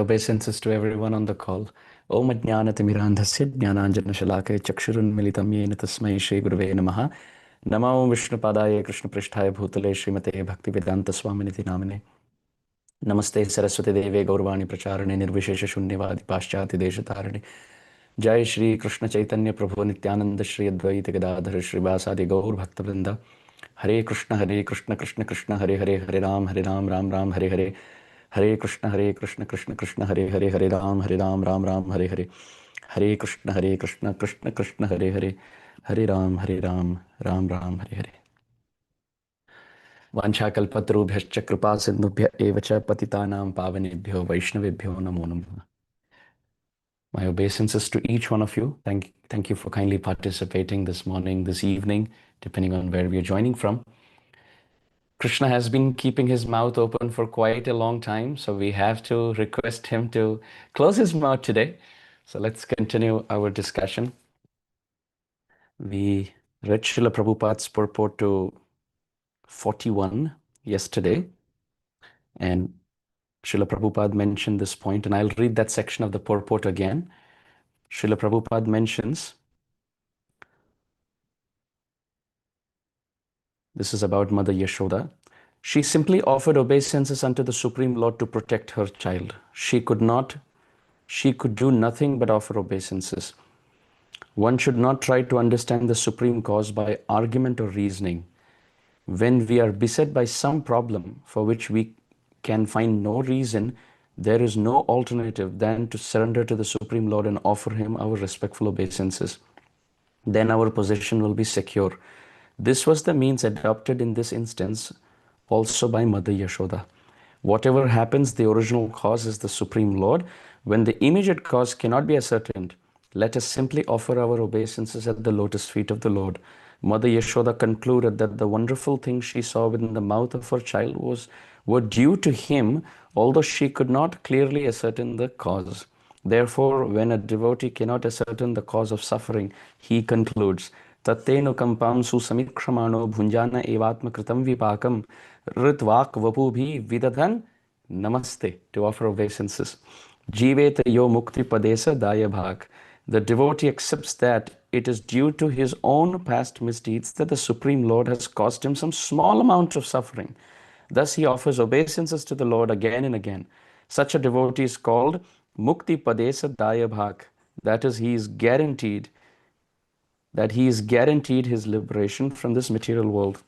Obeisances to everyone on the call. Om Ajnanatimirandhasya Jnananjanashalakaya Chakshurunmilitam Yena Tasmai Shri Gurave Namaha. Namo Vishnupadaya Krishna Prishtaya Bhutale Srimate Bhaktivedanta Swaminiti Namine. Namaste Saraswati Deve Gaurvani Pracharane Nirvishesha Shunyavadi Paschati Deshatarane. Jai Shri Krishna Chaitanya Prabhu Nityananda Shri Advaita Gadadhara Shri Vasadi Gaur Bhakta Hare Krishna Krishna Krishna Hare Ram Ram Ram Hare Hare. Hare Krishna Krishna Krishna Hare Ram Ram Ram Hare Hare. Hare Krishna Krishna Krishna Hare Ram Ram Ram Hare Hare. Vanchakalpatarubhyascha kripa sindhubhya evacha patitanam pavanebhyo vaishnavebhyo namo namaha. My obeisances to each one of you. Thank you for kindly participating this morning, this evening, depending on where we are joining from. Kṛṣṇa has been keeping his mouth open for quite a long time, so we have to request him to close his mouth today. So let's continue our discussion. We read Srila Prabhupada's purport to 41 yesterday, and Srila Prabhupada mentioned this point, and I'll read that section of the purport again. Srila Prabhupada mentions, this is about Mother Yaśodā. She simply offered obeisances unto the Supreme Lord to protect her child. She could do nothing but offer obeisances. One should not try to understand the supreme cause by argument or reasoning. When we are beset by some problem for which we can find no reason, there is no alternative than to surrender to the Supreme Lord and offer him our respectful obeisances. Then our position will be secure. This was the means adopted in this instance also by Mother Yaśodā. Whatever happens, the original cause is the Supreme Lord. When the immediate cause cannot be ascertained, let us simply offer our obeisances at the lotus feet of the Lord. Mother Yaśodā concluded that the wonderful things she saw within the mouth of her child were due to him, although she could not clearly ascertain the cause. Therefore, when a devotee cannot ascertain the cause of suffering, he concludes, Tattenu kampam susamikramano bhunjana evatma kritam vipakam ritvak vapubhi vidadhan namaste, to offer obeisances. Jiveta yo mukti padesa daya bhak. The devotee accepts that it is due to his own past misdeeds that the Supreme Lord has caused him some small amount of suffering. Thus he offers obeisances to the Lord again and again. Such a devotee is called mukti padesa daya bhak. That is, he is guaranteed his liberation from this material world.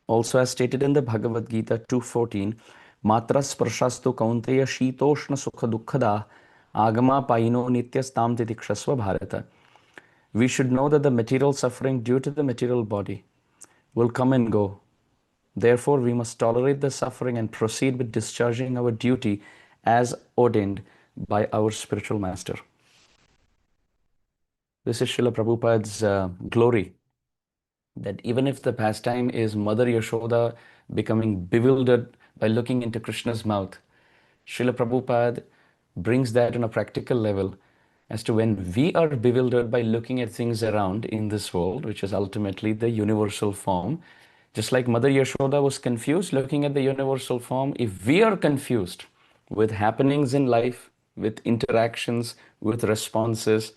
Also, as stated in the Bhagavad Gita 2:14, Matra sparshastu kaunteya shitoshna sukha dukkhada agama paino nityastam titikshasva bharata. We should know that the material suffering due to the material body will come and go. Therefore, we must tolerate the suffering and proceed with discharging our duty as ordained by our spiritual master. This is Srila Prabhupada's glory, that even if the pastime is Mother Yaśodā becoming bewildered by looking into Krishna's mouth, Srila Prabhupada brings that on a practical level as to when we are bewildered by looking at things around in this world, which is ultimately the universal form. Just like Mother Yaśodā was confused looking at the universal form, if we are confused with happenings in life, with interactions, with responses,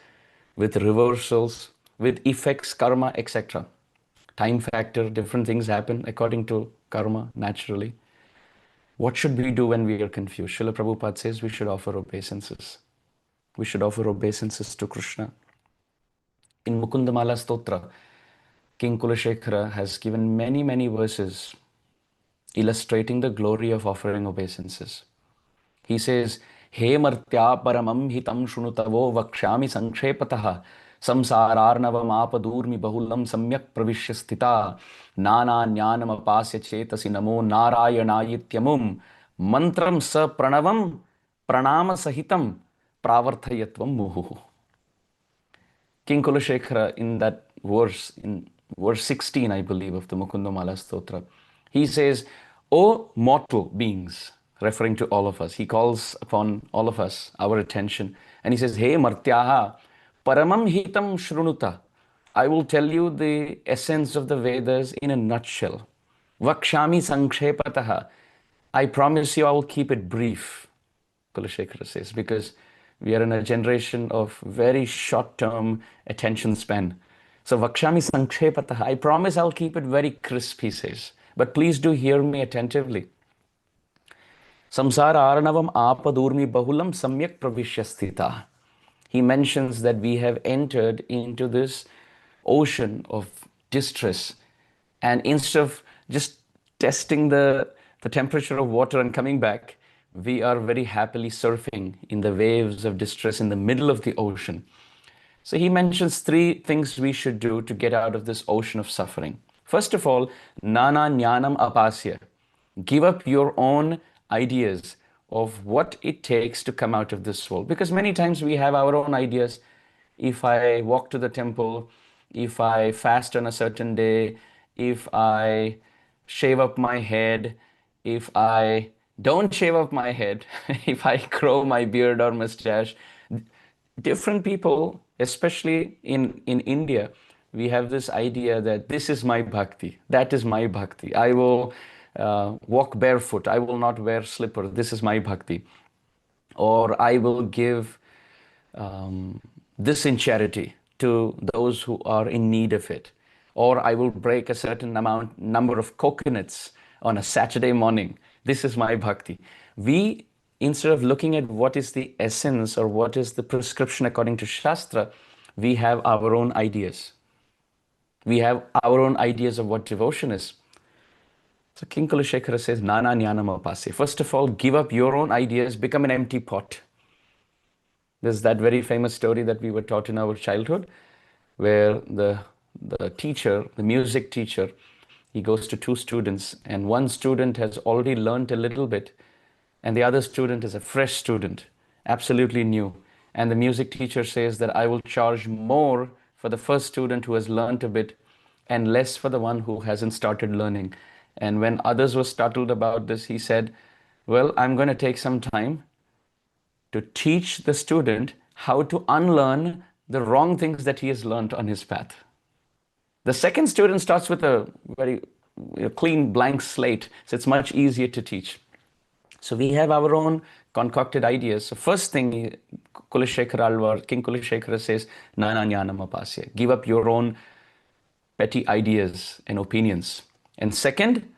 with reversals, with effects, karma, etc., time factor, different things happen according to karma, naturally. What should we do when we are confused? Srila Prabhupada says we should offer obeisances. We should offer obeisances to Kṛṣṇa. In Mukundamala Stotra, King Kulashekara has given many verses illustrating the glory of offering obeisances. He says, He martya paramam hitam shrunutavo vakshami sankhepataha samsararnavam apadurmi bahulam samyak pravishya sthita nana jnanam apasya chetasi namo narayanayityamum mantram sa pranavam pranama sahitam pravarthayatvam muhu. King Kulashekara, in that verse, in verse 16, I believe, of the Mukundamala Stotra, he says, O mortal beings, referring to all of us, he calls upon all of us, our attention, and he says, Hey martyaha, paramam hitam shrunuta. I will tell you the essence of the Vedas in a nutshell. Vakshami sankhepataha. I promise you I will keep it brief. Kulashekara says, because we are in a generation of very short-term attention span. So Vakshami Sankhepatah, I promise I'll keep it very crisp, he says. But please do hear me attentively. Samsara Aranavam Apadurmi Bahulam Samyak Pravishyasthita. He mentions that we have entered into this ocean of distress. And instead of just testing the temperature of water and coming back, we are very happily surfing in the waves of distress in the middle of the ocean. So he mentions three things we should do to get out of this ocean of suffering. First of all, nana jnanam apasya. Give up your own ideas of what it takes to come out of this world. Because many times we have our own ideas. If I walk to the temple, if I fast on a certain day, if I shave up my head, if I don't shave up my head, if I grow my beard or mustache, different people, especially in India, we have this idea that this is my bhakti, that is my bhakti. I will walk barefoot, I will not wear slipper, this is my bhakti. Or I will give this in charity to those who are in need of it. Or I will break a certain number of coconuts on a Saturday morning. This is my bhakti. We, instead of looking at what is the essence or what is the prescription according to Shastra, we have our own ideas. We have our own ideas of what devotion is. So King Kulashekara says, Nana Jnanam Apasya. First of all, give up your own ideas, become an empty pot. There's that very famous story that we were taught in our childhood, where the teacher, the music teacher, he goes to two students, and one student has already learned a little bit, and the other student is a fresh student, absolutely new. And the music teacher says that I will charge more for the first student who has learned a bit and less for the one who hasn't started learning. And when others were startled about this, he said, well, I'm going to take some time to teach the student how to unlearn the wrong things that he has learned on his path. The second student starts with a very clean blank slate, so it's much easier to teach. So we have our own concocted ideas. So first thing, Kulashekara Alvar, King Kulashekara says, Nana Jnanam Apasya. Give up your own petty ideas and opinions. And second,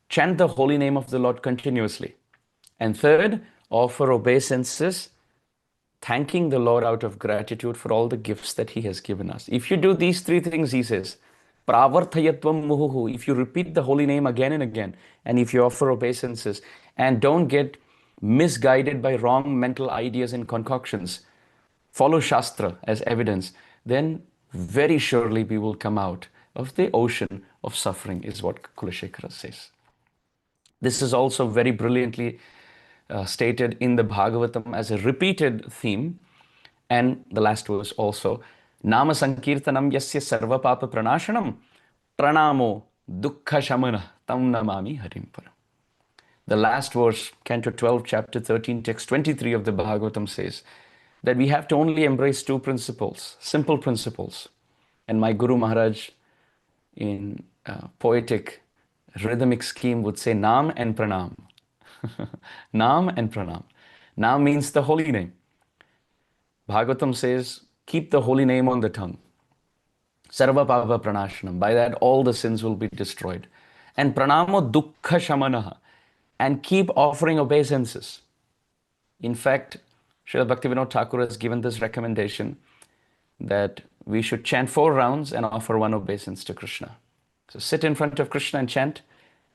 chant the holy name of the Lord continuously. And third, offer obeisances, thanking the Lord out of gratitude for all the gifts that He has given us. If you do these three things, he says, Pravarthayatvam muhuhu, if you repeat the holy name again and again, and if you offer obeisances, and don't get misguided by wrong mental ideas and concoctions, follow Shastra as evidence, then very surely we will come out of the ocean of suffering, is what Kulashekara says. This is also very brilliantly stated in the Bhagavatam as a repeated theme, and the last verse also, Nama Sankirtanam Yasya Sarva Papa Pranashanam Pranamo Dukkha Shamana Tam Namami Harim Param. The last verse, Canto 12, Chapter 13, Text 23 of the Bhagavatam says that we have to only embrace two principles, simple principles. And my Guru Maharaj, in poetic, rhythmic scheme, would say Nam and Pranam. Nam and Pranam. Nam means the holy name. Bhagavatam says, keep the holy name on the tongue. Sarva Papa Pranashanam. By that, all the sins will be destroyed. And Pranamo Dukkha Shamanaha. And keep offering obeisances. In fact, Srila Bhaktivinoda Thakur has given this recommendation that we should chant 4 rounds and offer 1 obeisance to Kṛṣṇa. So sit in front of Kṛṣṇa and chant,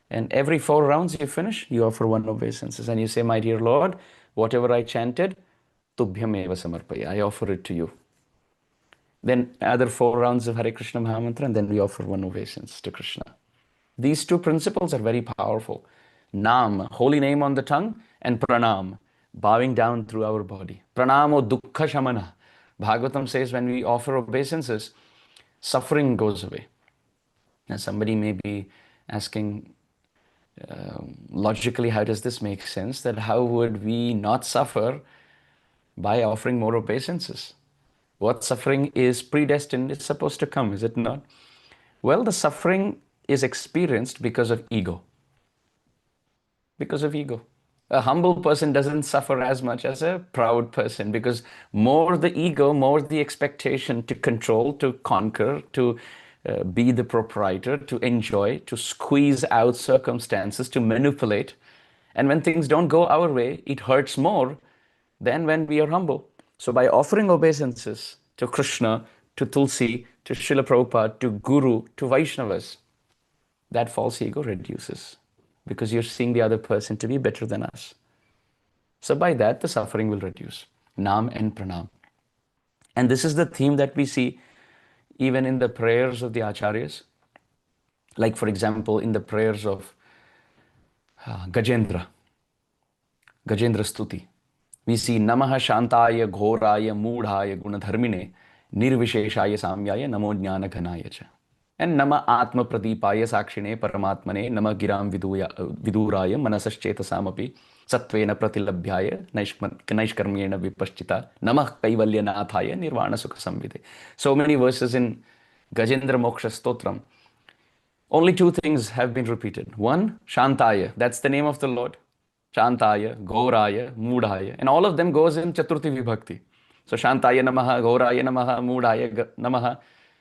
and every 4 rounds you finish, you offer 1 obeisances, and you say, my dear Lord, whatever I chanted, Tubhyam eva samarpaya, I offer it to you. Then other 4 rounds of Hare Krishna Mahamantra, and then we offer 1 obeisance to Kṛṣṇa. These 2 principles are very powerful. Nam, holy name on the tongue, and Pranam, bowing down through our body. Pranamo Dukkha Shamana. Bhagavatam says when we offer obeisances, suffering goes away. Now somebody may be asking, logically, how does this make sense? That how would we not suffer by offering more obeisances? What suffering is predestined is supposed to come, is it not? Well, the suffering is experienced because of ego. Because of ego. A humble person doesn't suffer as much as a proud person, because more the ego, more the expectation to control, to conquer, to be the proprietor, to enjoy, to squeeze out circumstances, to manipulate. And when things don't go our way, it hurts more than when we are humble. So by offering obeisances to Krishna, to Tulsi, to Srila Prabhupada, to Guru, to Vaishnavas, that false ego reduces, because you're seeing the other person to be better than us. So by that, the suffering will reduce. Nam and Pranam. And this is the theme that we see even in the prayers of the Acharyas. Like, for example, in the prayers of Gajendra Stuti, we see Namaha Shantaya Ghoraya Mudhaya Gunadharmine Nirvisheshaya Samyaya Namo Jnana Ghanaya Cha. And Nama Atma Pradipaya Sakshine Paramatmane Nama Giram Viduraya Manasaschettasamapi Satvena Pratilabhyaya Naishkarmyena Vipaschita Namah Kaivalyanathaya Nirvana Sukha Samvide. So many verses in Gajendra Moksha Stotram. Only two things have been repeated. One, Shantaya, that's the name of the Lord. Shantaya, Gauraya, Mudhaya. And all of them goes in Chaturthi Vibhakti. So Shantaya Namaha, Gauraya Namaha, Mudhaya Namaha,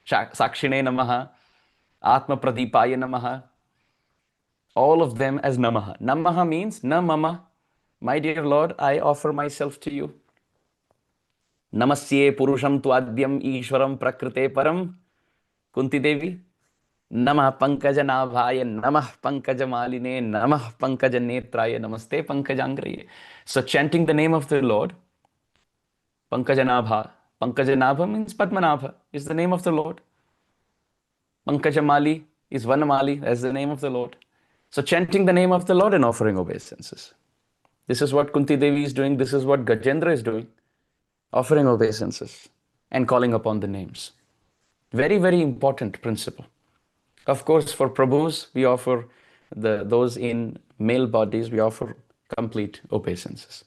Sakshine Namaha, Atma Pradipaya Namaha. All of them as Namaha. Namaha means Na Mama. My dear Lord, I offer myself to you. Namasye Purusham Tvadyam Ishwaram Prakrite Param. Kunti Devi. Namah Pankajanaಭಾಯ Namah Pankajamaline Namah Pankajanetraya Namaste Pankajangraye. So chanting the name of the Lord, Pankajanabha. Pankajanabha means Padmanabha is the name of the Lord. Pankajamali is Vanamali, that's the name of the Lord. So chanting the name of the Lord and offering obeisances. This is what Kunti Devi is doing. This is what Gajendra is doing. Offering obeisances and calling upon the names. Very, very important principle. Of course, for Prabhus, we offer those in male bodies, we offer complete obeisances.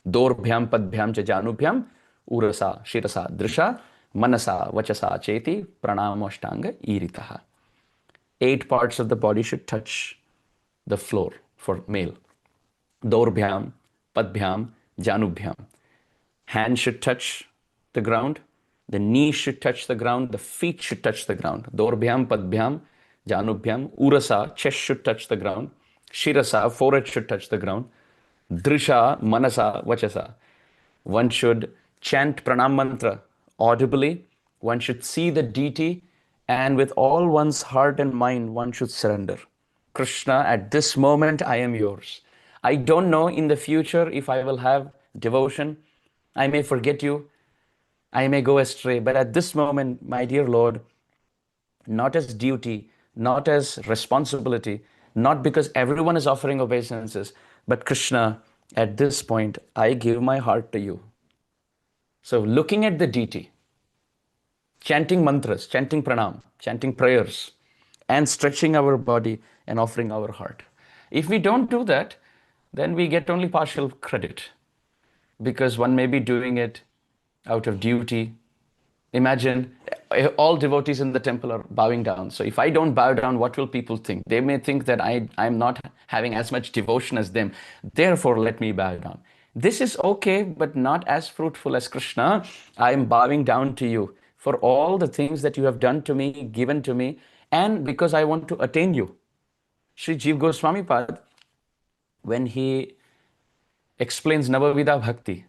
Dorbhyam padbhyam cha janubhyam urasa shirasa drisha manasa vachasa cheti pranamashtanga iritaha. 8 parts of the body should touch the floor for male. Dorbhyam padbhyam janubhyam. Hand should touch the ground. The knee should touch the ground. The feet should touch the ground. Dorbhyam padbhyam Janubhyam, Urasa, chest should touch the ground. Shirasa, forehead should touch the ground. Drisha, Manasa, Vachasa. One should chant Pranam Mantra audibly. One should see the deity, and with all one's heart and mind, one should surrender. Krishna, at this moment, I am yours. I don't know in the future if I will have devotion. I may forget you. I may go astray. But at this moment, my dear Lord, not as duty, not as responsibility, not because everyone is offering obeisances, but Krishna, at this point, I give my heart to you. So looking at the deity, chanting mantras, chanting pranam, chanting prayers, and stretching our body and offering our heart. If we don't do that, then we get only partial credit, because one may be doing it out of duty. Imagine all devotees in the temple are bowing down. So if I don't bow down, what will people think? They may think that I'm not having as much devotion as them. Therefore, let me bow down. This is okay, but not as fruitful as Krishna. I am bowing down to you for all the things that you have done to me, given to me, and because I want to attain you. Sri Jiva Goswami Pad, when he explains Navavidha Bhakti,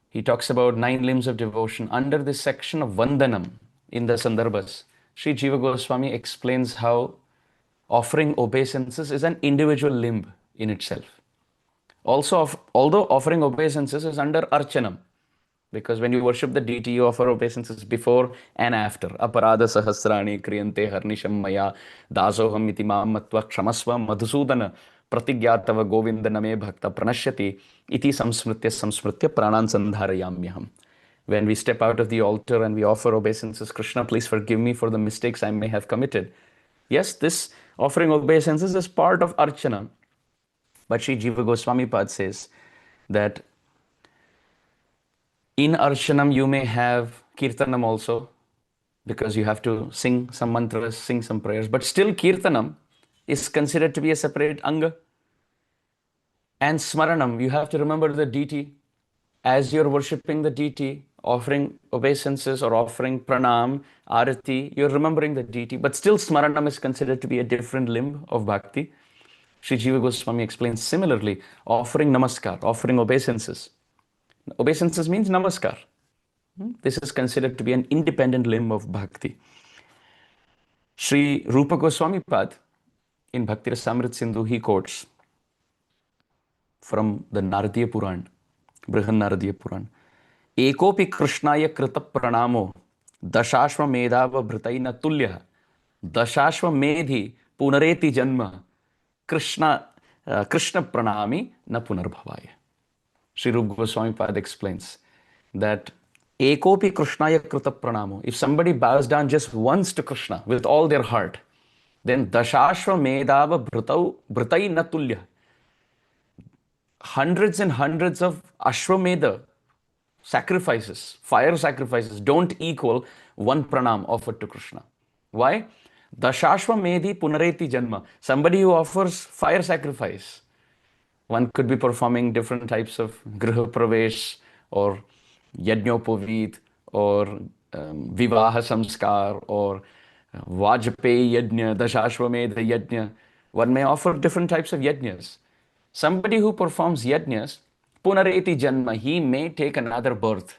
he talks about 9 limbs of devotion. Under this section of Vandanam in the Sandarbhas, Sri Jiva Goswami explains how offering obeisances is an individual limb in itself. Also, although offering obeisances is under Archanam, because when you worship the deity, you offer obeisances before and after. Aparada sahasrani kriyante harnisham maya dasoham iti maam matva kshamasva madhusudana pratigyatava govinda name bhakta pranashyati iti samsmritya pranan sandharayamyaham. When we step out of the altar and we offer obeisances, Krishna, please forgive me for the mistakes I may have committed. Yes, this offering obeisances is part of Archana. But Sri Jiva Goswami Pad says that in Archanam you may have Kirtanam also, because you have to sing some mantras, sing some prayers. But still Kirtanam is considered to be a separate Anga. And smaranam, you have to remember the deity. As you're worshipping the deity, offering obeisances or offering pranam, arati, you're remembering the deity. But still, smaranam is considered to be a different limb of bhakti. Sri Jiva Goswami explains similarly, offering namaskar, offering obeisances. Obeisances means namaskar. This is considered to be an independent limb of bhakti. Sri Rupa Goswami Pad in Bhakti Rasamrit Sindhu, he quotes from the Naradiya Puran, Brihan Naradiya Puran. Ekopi Krishnaya Krita Pranamo Dashashva Medhava Bhritaina Tulya Dashashva Medhi Punareti Janma Krishna Pranami Na Punarbhavaya. Sri Rupa Goswami Pad explains that Ekopi Krishnaya Krita Pranamo. If somebody bows down just once to Krishna with all their heart, then Dashashva Medhava Bhritaina Tulya. Hundreds and hundreds of Ashwamedha sacrifices, fire sacrifices, don't equal one pranam offered to Krishna. Why? Dashashwamedhi punareti janma. Somebody who offers fire sacrifice. One could be performing different types of griha pravesh or yajñopaveet or vivaha samskar or vajpayi yajna, dashashwamedha yajna. One may offer different types of yajnas. Somebody who performs yajnas, punareti janma, he may take another birth.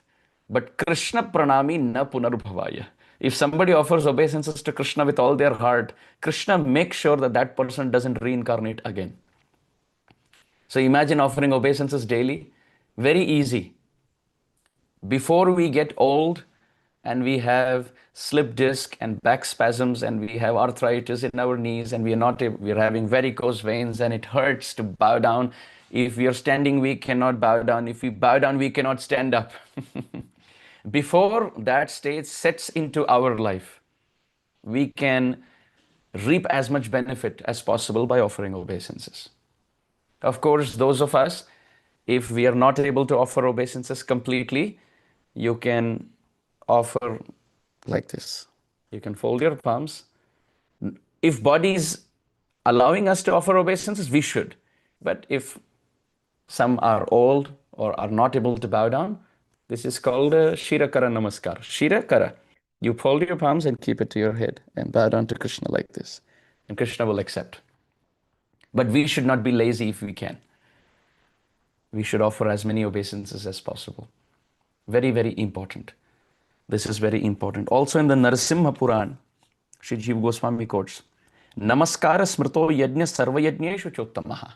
But Krishna pranami na punarbhavaya. If somebody offers obeisances to Krishna with all their heart, Krishna makes sure that that person doesn't reincarnate again. So imagine offering obeisances daily. Very easy. Before we get old and we have slip disc and back spasms and we have arthritis in our knees and we're having varicose veins and it hurts to bow down. If we are standing, we cannot bow down. If we bow down, we cannot stand up. Before that stage sets into our life, we can reap as much benefit as possible by offering obeisances. Of course, those of us, if we are not able to offer obeisances completely, you can offer like this. You can fold your palms. If body is allowing us to offer obeisances, we should. But if some are old or are not able to bow down, this is called Shirakara Namaskar. Shirakara. You fold your palms and keep it to your head and bow down to Krishna like this. And Krishna will accept. But we should not be lazy if we can. We should offer as many obeisances as possible. Very, very important. This is very important. Also in the Narasimha Puran, Sri Jiva Goswami quotes, Namaskara smrito yajna sarva yajneshu chottamaha.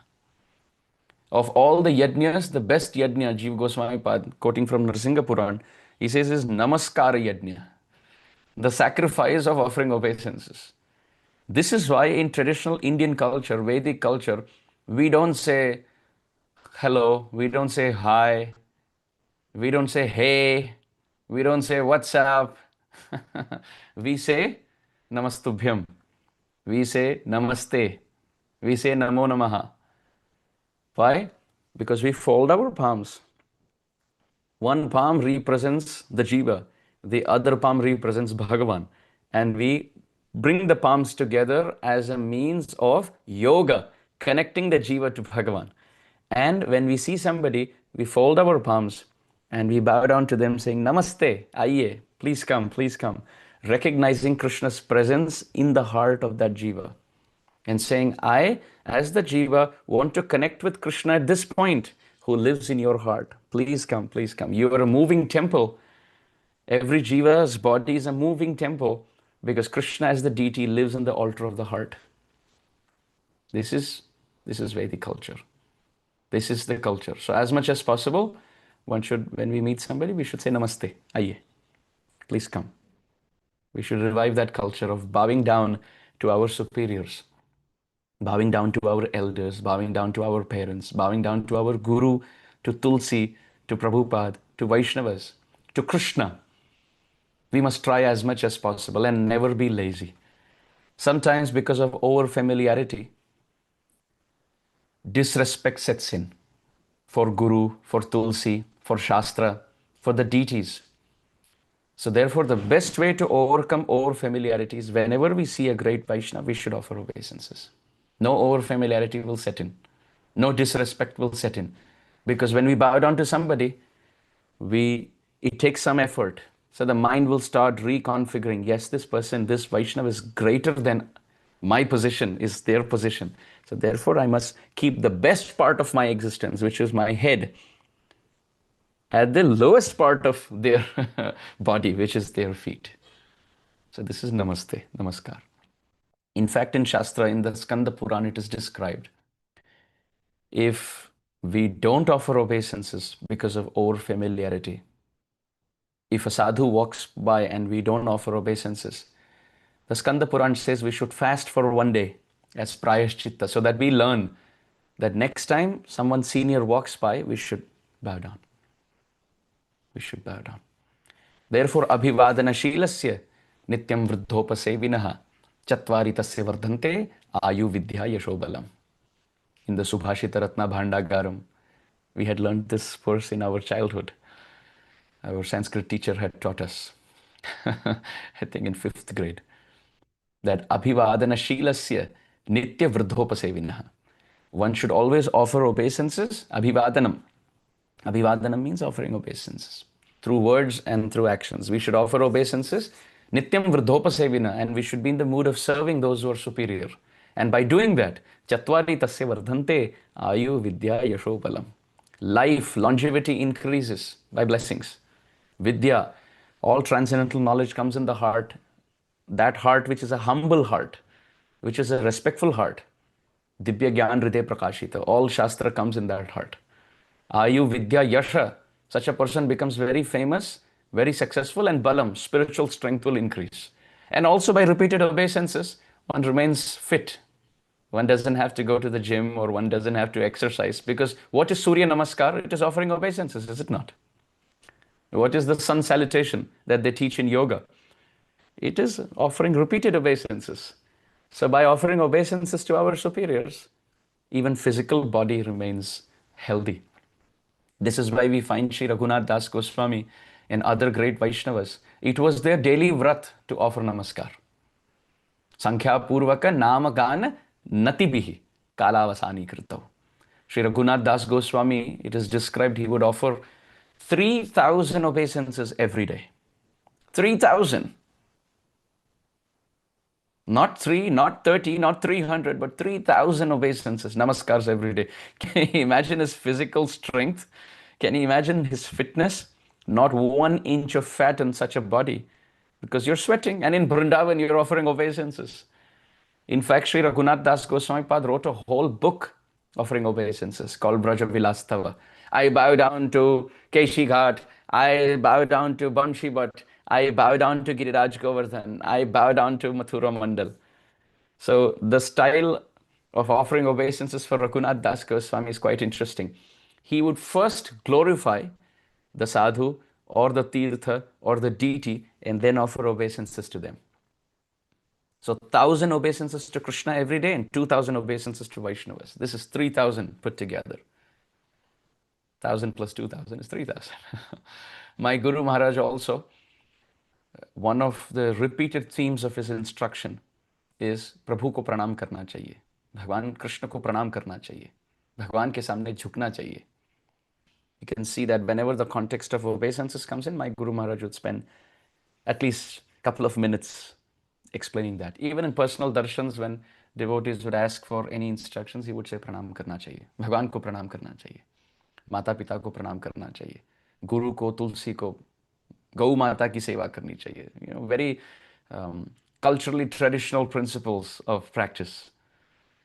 Of all the yajnas, the best yajna, Jiva Goswami Pad, quoting from Narasimha Puran, he says is Namaskara yajna, the sacrifice of offering obeisances. This is why in traditional Indian culture, Vedic culture, we don't say hello, we don't say hi, we don't say hey, we don't say what's up. We say Namastubhyam, we say Namaste, we say Namo Namaha. Why? Because we fold our palms. One palm represents the Jiva, the other palm represents Bhagavan. And we bring the palms together as a means of yoga, connecting the Jiva to Bhagavan. And when we see somebody, we fold our palms and we bow down to them saying, Namaste, Aiye, please come, recognizing Krishna's presence in the heart of that Jiva. And saying, I, as the Jiva, want to connect with Krishna at this point, who lives in your heart. Please come. You are a moving temple. Every Jiva's body is a moving temple because Krishna as the deity lives in the altar of the heart. This is Vedic culture. This is the culture. So as much as possible, when we meet somebody, we should say Namaste, Aiye, please come. We should revive that culture of bowing down to our superiors, bowing down to our elders, bowing down to our parents, bowing down to our Guru, to Tulsi, to Prabhupada, to Vaishnavas, to Krishna. We must try as much as possible and never be lazy. Sometimes because of over-familiarity, disrespect sets in for Guru, for Tulsi, for Shastra, for the deities. So therefore, the best way to overcome over-familiarity is whenever we see a great Vaishnava, we should offer obeisances. No over-familiarity will set in. No disrespect will set in. Because when we bow down to somebody, it takes some effort. So the mind will start reconfiguring. Yes, this person, this Vaishnava is greater than my position, is their position. So therefore, I must keep the best part of my existence, which is my head, at the lowest part of their body, which is their feet. So this is Namaste, Namaskar. In fact, in Shastra, in the Skanda Purana, it is described, if we don't offer obeisances because of over familiarity, if a sadhu walks by and we don't offer obeisances, the Skanda Purana says we should fast for one day as prayashchitta, so that we learn that next time someone senior walks by, we should bow down. We should bow down. Therefore, abhivadanashilasya nityam vruddhopasevinah chatvari tasya vardhante ayu vidya yashobalam. In the Subhashita Ratna Bhandagaram, we had learned this verse in our childhood. Our Sanskrit teacher had taught us, I think in 5th grade, that abhivadanashilasya nitya vruddhopasevinah. One should always offer obeisances, abhivadanam. Abhivadanam means offering obeisances through words and through actions. We should offer obeisances, nityam vruddhopasevina, and we should be in the mood of serving those who are superior. And by doing that, chatvari tasya vardhante ayu vidya yashopalam. Life, longevity increases by blessings. Vidya, all transcendental knowledge comes in the heart. That heart which is a humble heart, which is a respectful heart. Dibya Gyan Hriday Prakashita. All Shastra comes in that heart. Ayu Vidya Yasha. Such a person becomes very famous, very successful, and Balam, spiritual strength will increase. And also by repeated obeisances, one remains fit. One doesn't have to go to the gym or one doesn't have to exercise, because what is Surya Namaskar? It is offering obeisances, is it not? What is the sun salutation that they teach in yoga? It is offering repeated obeisances. So by offering obeisances to our superiors, even physical body remains healthy. This is why we find Sri Raghunath Das Goswami and other great Vaishnavas. It was their daily vrat to offer namaskar. Sankhya Purvaka Namagan Natibihi Kalavasani Kritav. Sri Raghunath Das Goswami, it is described, he would offer 3,000 obeisances every day. 3,000. Not 3, not 30, not 300, but 3,000 obeisances, namaskars every day. Can you imagine his physical strength? Can you imagine his fitness? Not 1 inch of fat in such a body, because you're sweating, and in Vrindavan you're offering obeisances. In fact, Sri Raghunath Das Goswami Pad wrote a whole book offering obeisances called Braja Vilastava. I bow down to Keshi Ghat, I bow down to Banshi Bhatt, I bow down to Giriraj Govardhan, I bow down to Mathura Mandal. So the style of offering obeisances for Raghunath Das Goswami is quite interesting. He would first glorify the sadhu or the tirtha or the deity and then offer obeisances to them. So 1,000 obeisances to Kṛṣṇa every day and 2,000 obeisances to Vaishnavas. This is 3,000 put together. 1,000 plus 2,000 is 3,000. My Guru Maharaj also, one of the repeated themes of his instruction is Prabhu ko pranam karna chahiye. Bhagwan Krishna ko pranam karna chahiye. Bhagwan ke samne jhukna chahiye. You can see that whenever the context of obeisances comes in, my Guru Maharaj would spend at least a couple of minutes explaining that. Even in personal darshans, when devotees would ask for any instructions, he would say pranam karna chahiye. Bhagwan ko pranam karna chahiye. Mata pita ko pranam karna chahiye. Guru ko, tulsi ko, gau mata ki seva karni chahiye. You know, very culturally traditional principles of practice.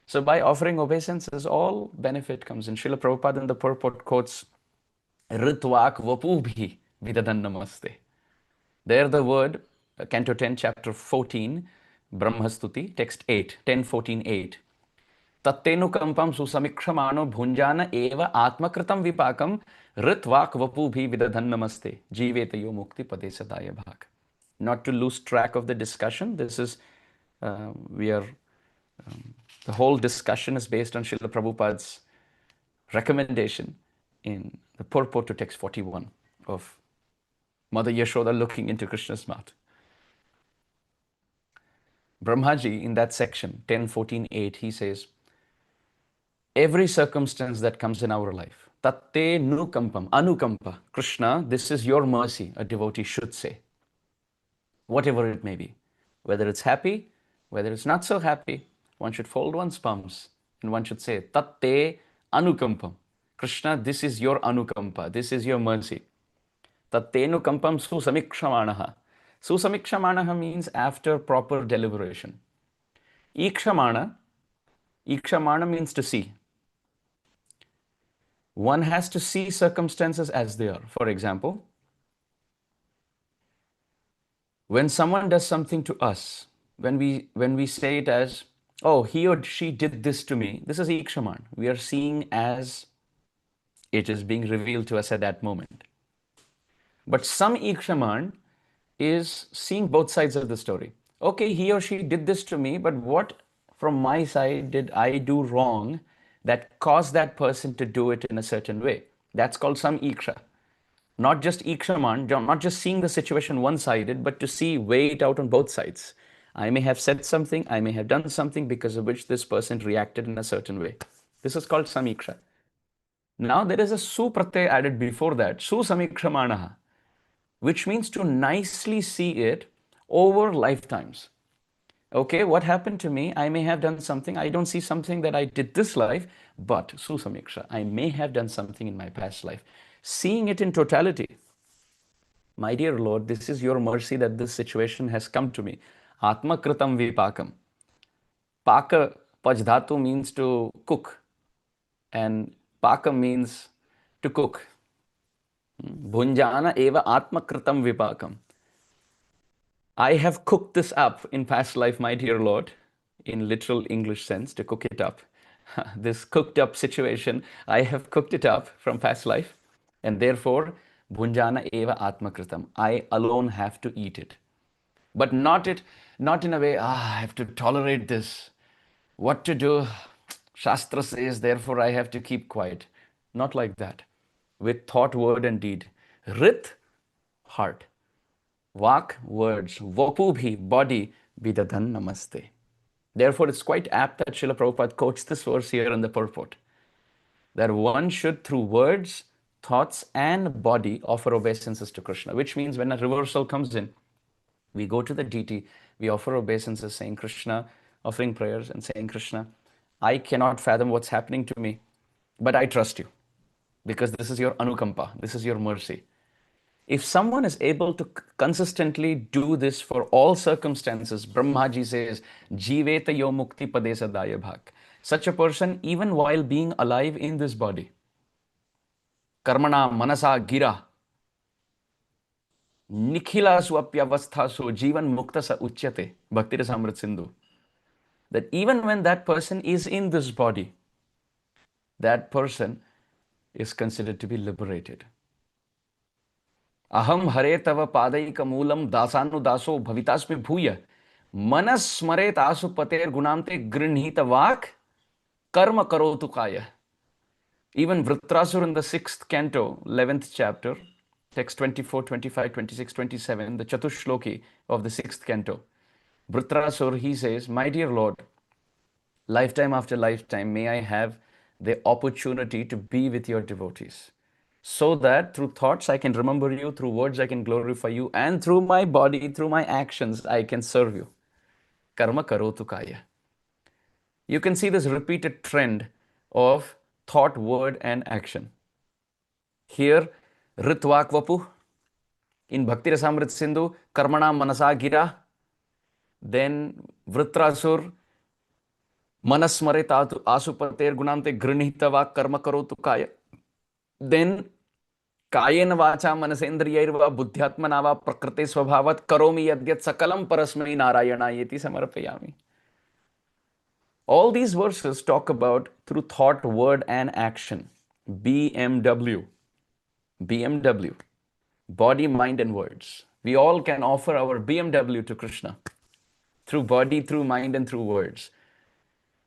So by offering obeisances, all benefit comes in. Srila Prabhupada in the purport quotes, Ritvak vapubhi vidadan namaste. There the word, Canto 10, Chapter 14, Brahmastuti, text 8, 10:14:8. Tattenukampam susamikṣamano bhunjana eva atmakritam vipakam ritvak vapubhi vidadan namaste jivetayo mukti pade sadaya bhag. Not to lose track of the discussion, this is, the whole discussion is based on Srila Prabhupada's recommendation in the purport to text 41 of Mother Yaśodā looking into Krishna's mouth. Brahmaji, in that section, 10:14:8, he says, every circumstance that comes in our life. Tatte nukampam, anukampa. Krishna, this is your mercy, a devotee should say, whatever it may be. Whether it's happy, whether it's not so happy, one should fold one's palms and one should say, Tatte anukampam. Krishna, this is your anukampa, this is your mercy. Tatte nukampam susamikṣamānaha. Susamikṣamānaha means after proper deliberation. Ikshamana, ikshamana means to see. One has to see circumstances as they are. For example, when someone does something to us, when we say it as, oh, he or she did this to me, this is ikshaman. We are seeing as it is being revealed to us at that moment. But some ikshaman is seeing both sides of the story. Okay, he or she did this to me, but what from my side did I do wrong that caused that person to do it in a certain way? That's called some iksha. Not just ikshaman, not just seeing the situation one-sided, but to see, weigh it out on both sides. I may have said something, I may have done something because of which this person reacted in a certain way. This is called samiksha. Now there is a su pratyay added before that, su samikshamanaha, which means to nicely see it over lifetimes. Okay, what happened to me? I may have done something. I don't see something that I did this life, but susamiksha, I may have done something in my past life. Seeing it in totality. My dear Lord, this is your mercy that this situation has come to me. Atma kritam vipakam. Paka, pajdhatu means to cook. And pakam means to cook. Bhunjana eva atma kritam vipakam. I have cooked this up in past life, my dear Lord, in literal English sense, to cook it up. This cooked up situation, I have cooked it up from past life, and therefore, bhunjana eva atmakritam. I alone have to eat it. But not in a way, I have to tolerate this. What to do? Shastra says, therefore I have to keep quiet. Not like that. With thought, word, and deed. Rit, heart. Vak, words. Vapubhi, body. Bidadan namaste. Therefore, it's quite apt that Srila Prabhupada quotes this verse here in the purport. That one should, through words, thoughts, and body, offer obeisances to Kṛṣṇa. Which means when a reversal comes in, we go to the deity, we offer obeisances, saying Kṛṣṇa, offering prayers and saying, Kṛṣṇa, I cannot fathom what's happening to me, but I trust you because this is your anukampa, this is your mercy. If someone is able to consistently do this for all circumstances, Brahmaji says, Jiveta yo mukti padesa daya bhak. Such a person, even while being alive in this body, karmana manasa gira, nikhila swapyavasthaso jivan muktasa uchyate, Bhakti Rasamrit Sindhu. That even when that person is in this body, that person is considered to be liberated. Aham hare tava padaika moolam dasanu daso bhavitasmi bhuya manas smare tasu pater gunamte grinhita vak karma karotu kaya. Even Vritrasur in the 6th canto, 11th chapter, text 24, 25, 26, 27, the Chatushloki of the 6th canto. Vritrasur, he says, my dear Lord, lifetime after lifetime, may I have the opportunity to be with your devotees, so that through thoughts I can remember you, through words I can glorify you, and through my body, through my actions, I can serve you. Karma karotu kaya. You can see this repeated trend of thought, word, and action. Here, Ritvak Vapu, in Bhakti Rasamrit Sindhu, Karmana Manasa Gira, then Vritrasur, Manasmare Tatu Asupater Gunamte Grinhitava Karma Karotu Kaya. Then Kayen Vacha Manasendriyarva Buddhyatmanava Prakrite Swabhavat Karomi Yadyat Sakalam Parasmai Narayana Yeti Samarpayami. All these verses talk about through thought, word, and action. BMW. BMW. Body, mind, and words. We all can offer our BMW to Kṛṣṇa. Through body, through mind, and through words.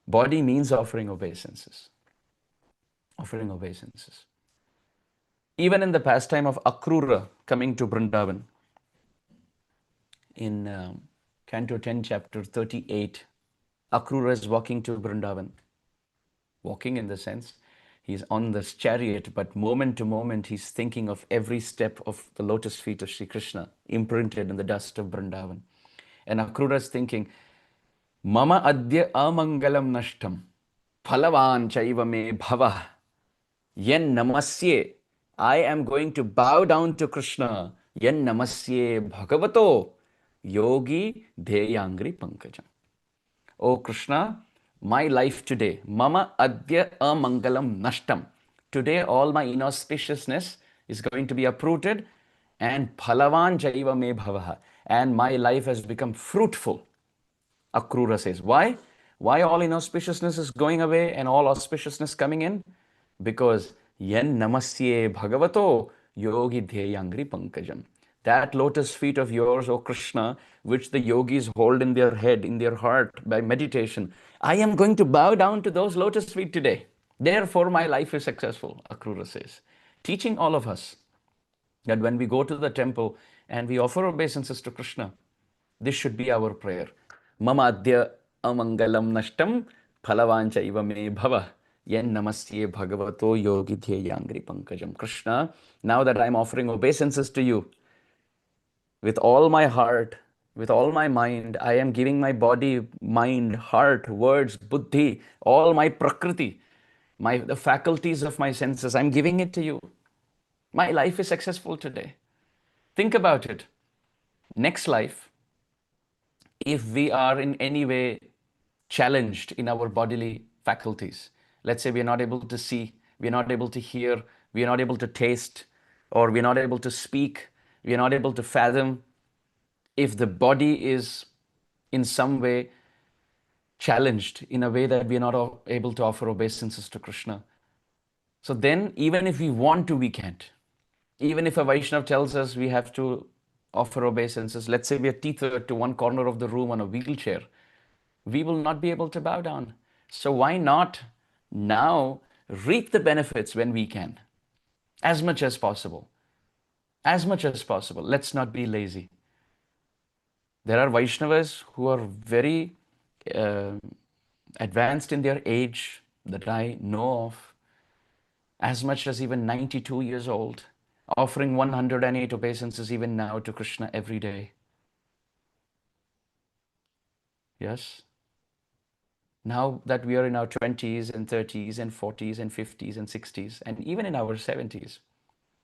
Body means offering obeisances. Offering obeisances. Even in the pastime of Akrura coming to Vrindavan, in Canto 10, Chapter 38, Akrura is walking to Vrindavan. walking in the sense he's on this chariot, but moment to moment he's thinking of every step of the lotus feet of Sri Krishna imprinted in the dust of Vrindavan. And Akrura is thinking, Mama adya amangalam nashtam phalavan chaiva me bhava yen namasye. I am going to bow down to Krishna. Yen namasye bhagavato yogi deyangri pankajam. Oh Krishna, my life today, mama adya amangalam nashtam. Today all my inauspiciousness is going to be uprooted, and phalavan jaiva me bhavaha. And my life has become fruitful. Akrura says, why? Why all inauspiciousness is going away and all auspiciousness coming in? Because yen namasye bhagavato yogi dheyangri pankajam. That lotus feet of yours, O Krishna, which the yogis hold in their head, in their heart by meditation, I am going to bow down to those lotus feet today. Therefore, my life is successful, Akrura says. Teaching all of us that when we go to the temple and we offer obeisances to Krishna, this should be our prayer. Mama adya amangalam nashtam phalavancha iva me bhava yen namasye bhagavato yogi dheyangri pankajam. Krishna, now that I'm offering obeisances to you, with all my heart, with all my mind, I am giving my body, mind, heart, words, buddhi, all my prakriti, the faculties of my senses, I'm giving it to you. My life is successful today. Think about it. Next life, if we are in any way challenged in our bodily faculties, let's say we are not able to see, we are not able to hear, we are not able to taste, or we are not able to speak, we are not able to fathom, if the body is in some way challenged in a way that we are not able to offer obeisances to Krishna, so then even if we want to, we can't. Even if a Vaishnav tells us we have to offer obeisances, let's say we are tethered to one corner of the room on a wheelchair, we will not be able to bow down. So why not now reap the benefits when we can? As much as possible. As much as possible. Let's not be lazy. There are Vaishnavas who are very advanced in their age that I know of, as much as even 92 years old, offering 108 obeisances even now to Krishna every day. Yes? Now that we are in our 20s and 30s and 40s and 50s and 60s and even in our 70s,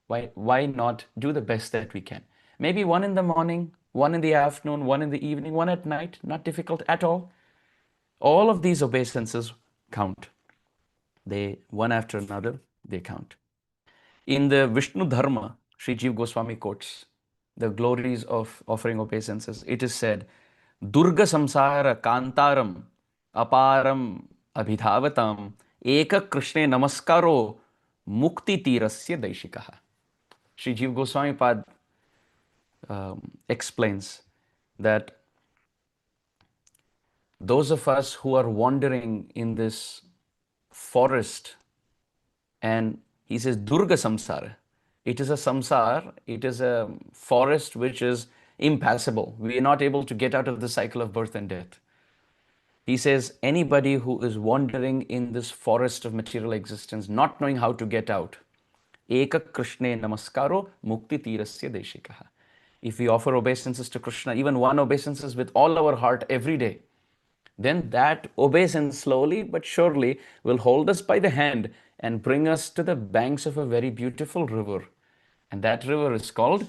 why not do the best that we can? Maybe one in the morning, one in the afternoon, one in the evening, one at night, not difficult at all. All of these obeisances count. They, one after another, they count. In the Vishnu Dharma, Sri Jiva Goswami quotes the glories of offering obeisances. It is said, Durga samsara kantaram aparam abhidhavatam eka Krishne namaskaro mukti tirasya daishikaha. Sri Jiva Goswami Pad explains that those of us who are wandering in this forest, and he says Durga samsara, it is a samsara, it is a forest which is impassable. We are not able to get out of the cycle of birth and death. He says anybody who is wandering in this forest of material existence, not knowing how to get out, eka Krishne namaskaro mukti tirasya deshikaha. If we offer obeisances to Krishna, even one obeisances with all our heart every day, then that obeisance slowly but surely will hold us by the hand and bring us to the banks of a very beautiful river. And that river is called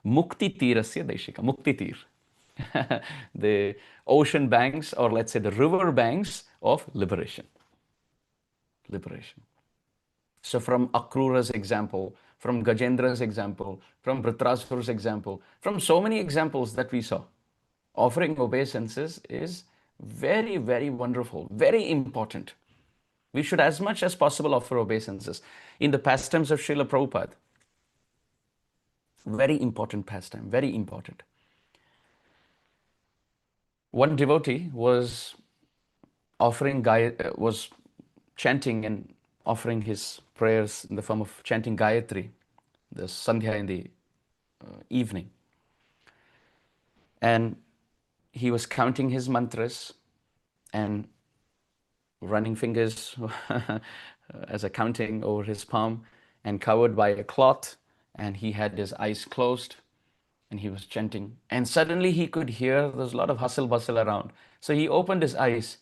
Mukti Tirasya Deshika, Mukti Tir. The ocean banks, or let's say the river banks of liberation. Liberation. So from Akrura's example, from Gajendra's example, from Vritrasura's example, from so many examples that we saw, offering obeisances is very, very wonderful, very important. We should as much as possible offer obeisances. In the pastimes of Srila Prabhupada, very important pastime, very important. One devotee was was chanting and offering his prayers in the form of chanting Gayatri, the Sandhya in the evening. And he was counting his mantras, and running fingers as a counting over his palm, and covered by a cloth, and he had his eyes closed, and he was chanting. And suddenly he could hear there's a lot of hustle bustle around. So he opened his eyes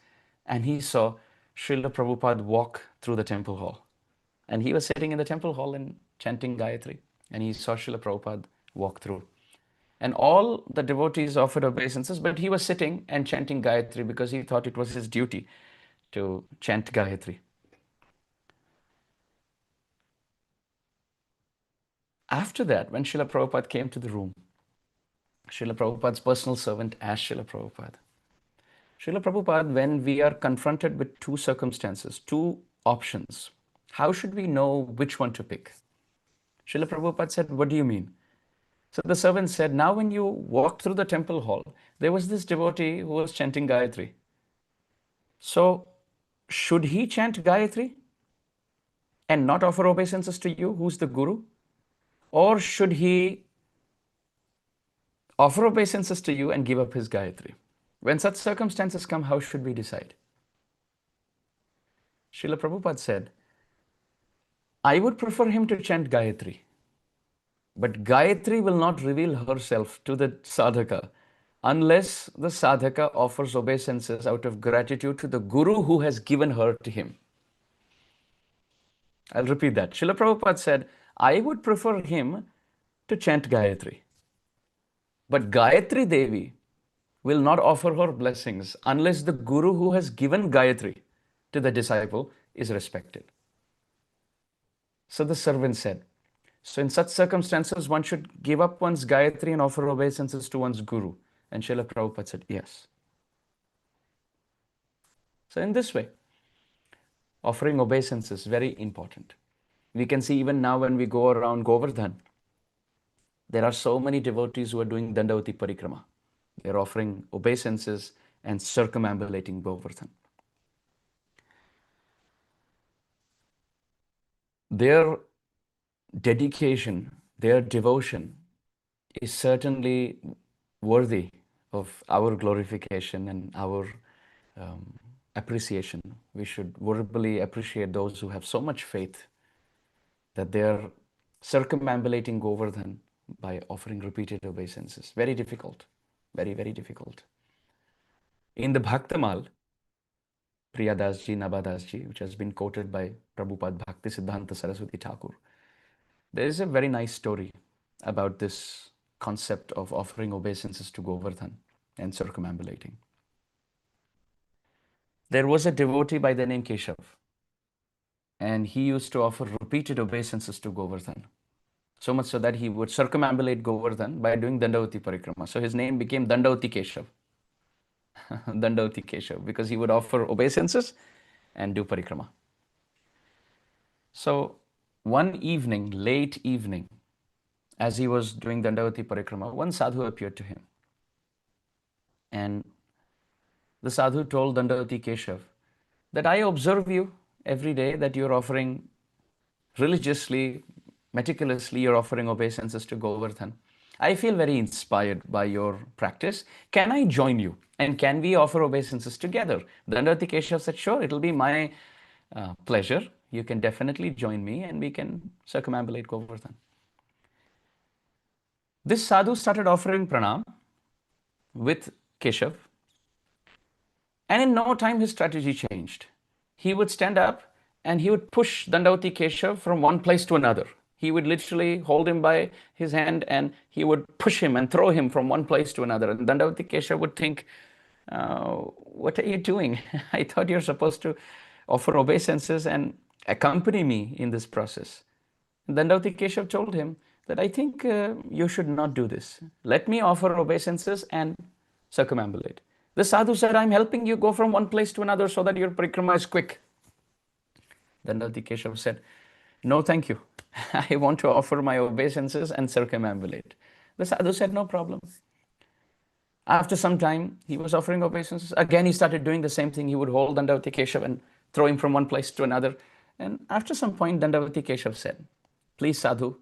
and he saw Srila Prabhupada walk through the temple hall. And he was sitting in the temple hall and chanting Gayatri. And he saw Srila Prabhupada walk through. And all the devotees offered obeisances, but he was sitting and chanting Gayatri because he thought it was his duty to chant Gayatri. After that, when Srila Prabhupada came to the room, Srila Prabhupada's personal servant asked Srila Prabhupada, Srila Prabhupada, when we are confronted with two circumstances, two options, how should we know which one to pick? Srila Prabhupada said, what do you mean? So the servant said, now when you walked through the temple hall, there was this devotee who was chanting Gayatri. So should he chant Gayatri and not offer obeisances to you, who's the guru? Or should he offer obeisances to you and give up his Gayatri? When such circumstances come, how should we decide? Srila Prabhupada said, I would prefer him to chant Gayatri. But Gayatri will not reveal herself to the sadhaka unless the sadhaka offers obeisances out of gratitude to the guru who has given her to him. I'll repeat that. Srila Prabhupada said, I would prefer him to chant Gayatri. But Gayatri Devi will not offer her blessings unless the guru who has given Gayatri to the disciple is respected. So the servant said, so in such circumstances, one should give up one's Gayatri and offer obeisances to one's guru. And Srila Prabhupada said, yes. So in this way, offering obeisances is very important. We can see even now when we go around Govardhan, there are so many devotees who are doing Dandavati Parikrama. They're offering obeisances and circumambulating Govardhan. Their dedication, their devotion is certainly worthy of our glorification and our appreciation. We should verbally appreciate those who have so much faith that they are circumambulating Govardhan by offering repeated obeisances. Very difficult. Very, very difficult. In the Bhaktamal, Priyadasji, Nabadasji, which has been quoted by Prabhupada Bhakti Siddhanta Saraswati Thakur, there is a very nice story about this concept of offering obeisances to Govardhan and circumambulating. There was a devotee by the name Keshav, and he used to offer repeated obeisances to Govardhan. So much so that he would circumambulate Govardhan by doing Dandavati Parikrama. So his name became Dandavati Keshav. Dandavati Keshav, because he would offer obeisances and do Parikrama. So one evening, late evening, as he was doing Dandavati Parikrama, one sadhu appeared to him. And the sadhu told Dandavati Keshav that I observe you every day that you're offering religiously, meticulously, you're offering obeisances to Govardhan. I feel very inspired by your practice. Can I join you? And can we offer obeisances together? Dandavati Keshav said, sure, it'll be my pleasure. You can definitely join me and we can circumambulate Govardhan. This sadhu started offering pranam with Keshav. And in no time, his strategy changed. He would stand up and he would push Dandavati Keshav from one place to another. He would literally hold him by his hand and he would push him and throw him from one place to another. And Dandavati Keshav would think, what are you doing? I thought you're supposed to offer obeisances and accompany me in this process. And Dandavati Keshav told him that I think you should not do this. Let me offer obeisances and circumambulate. The sadhu said, I'm helping you go from one place to another so that your parikrama is quick. Dandavati Keshav said, no, thank you. I want to offer my obeisances and circumambulate. The sadhu said, no problem. After some time, he was offering obeisances. Again, he started doing the same thing. He would hold Dandavati Keshav and throw him from one place to another. And after some point, Dandavati Keshav said, please, sadhu,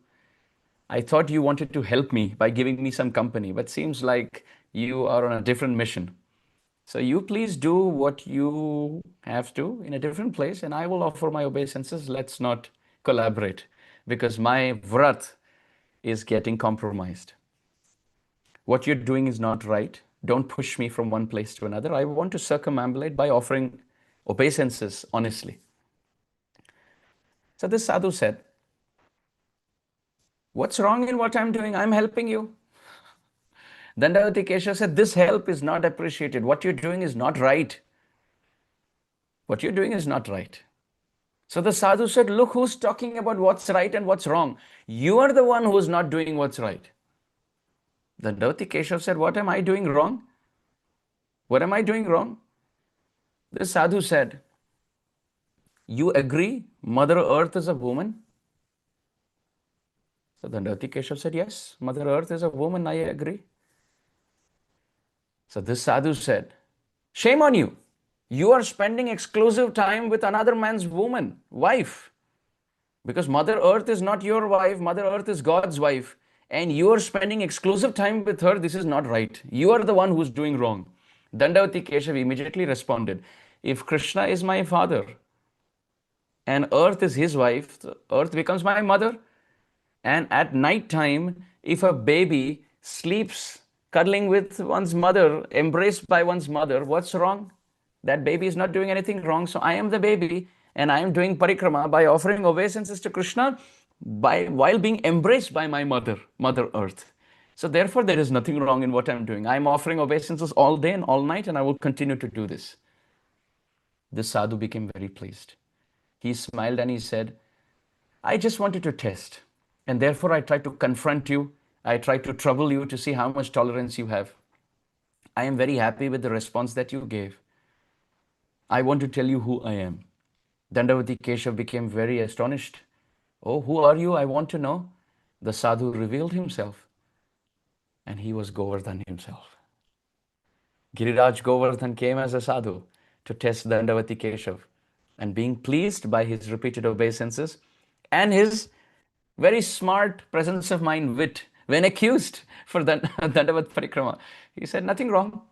I thought you wanted to help me by giving me some company, but seems like you are on a different mission. So you please do what you have to in a different place, and I will offer my obeisances. Let's not collaborate because my vrat is getting compromised. What you're doing is not right. Don't push me from one place to another. I want to circumambulate by offering obeisances honestly. So this sadhu said, what's wrong in what I'm doing? I'm helping you. Dandavati Kesha said, this help is not appreciated. What you're doing is not right. What you're doing is not right. So the sadhu said, look who's talking about what's right and what's wrong. You are the one who's not doing what's right. Dandavati Kesha said, what am I doing wrong? What am I doing wrong? The sadhu said, you agree Mother Earth is a woman? So Dandavati Kesha said, yes, Mother Earth is a woman, I agree. So this sadhu said, shame on you. You are spending exclusive time with another man's woman, wife. Because Mother Earth is not your wife, Mother Earth is God's wife. And you are spending exclusive time with her. This is not right. You are the one who's doing wrong. Dandavati Keshav immediately responded, if Kṛṣṇa is my father and Earth is his wife, Earth becomes my mother. And at night time, if a baby sleeps cuddling with one's mother, embraced by one's mother, what's wrong? That baby is not doing anything wrong. So I am the baby and I am doing parikrama by offering obeisances to Kṛṣṇa while being embraced by my mother, Mother Earth. So therefore, there is nothing wrong in what I'm doing. I'm offering obeisances all day and all night, and I will continue to do this. The sadhu became very pleased. He smiled and he said, I just wanted to test. And therefore, I tried to confront you. I tried to trouble you to see how much tolerance you have. I am very happy with the response that you gave. I want to tell you who I am. Dandavati Keshav became very astonished. Oh, who are you? I want to know. The sadhu revealed himself. And he was Govardhan himself. Giriraj Govardhan came as a sadhu to test Dandavati Keshav. And being pleased by his repeated obeisances and his very smart presence of mind wit when accused for Dandavat Parikrama, he said, nothing wrong.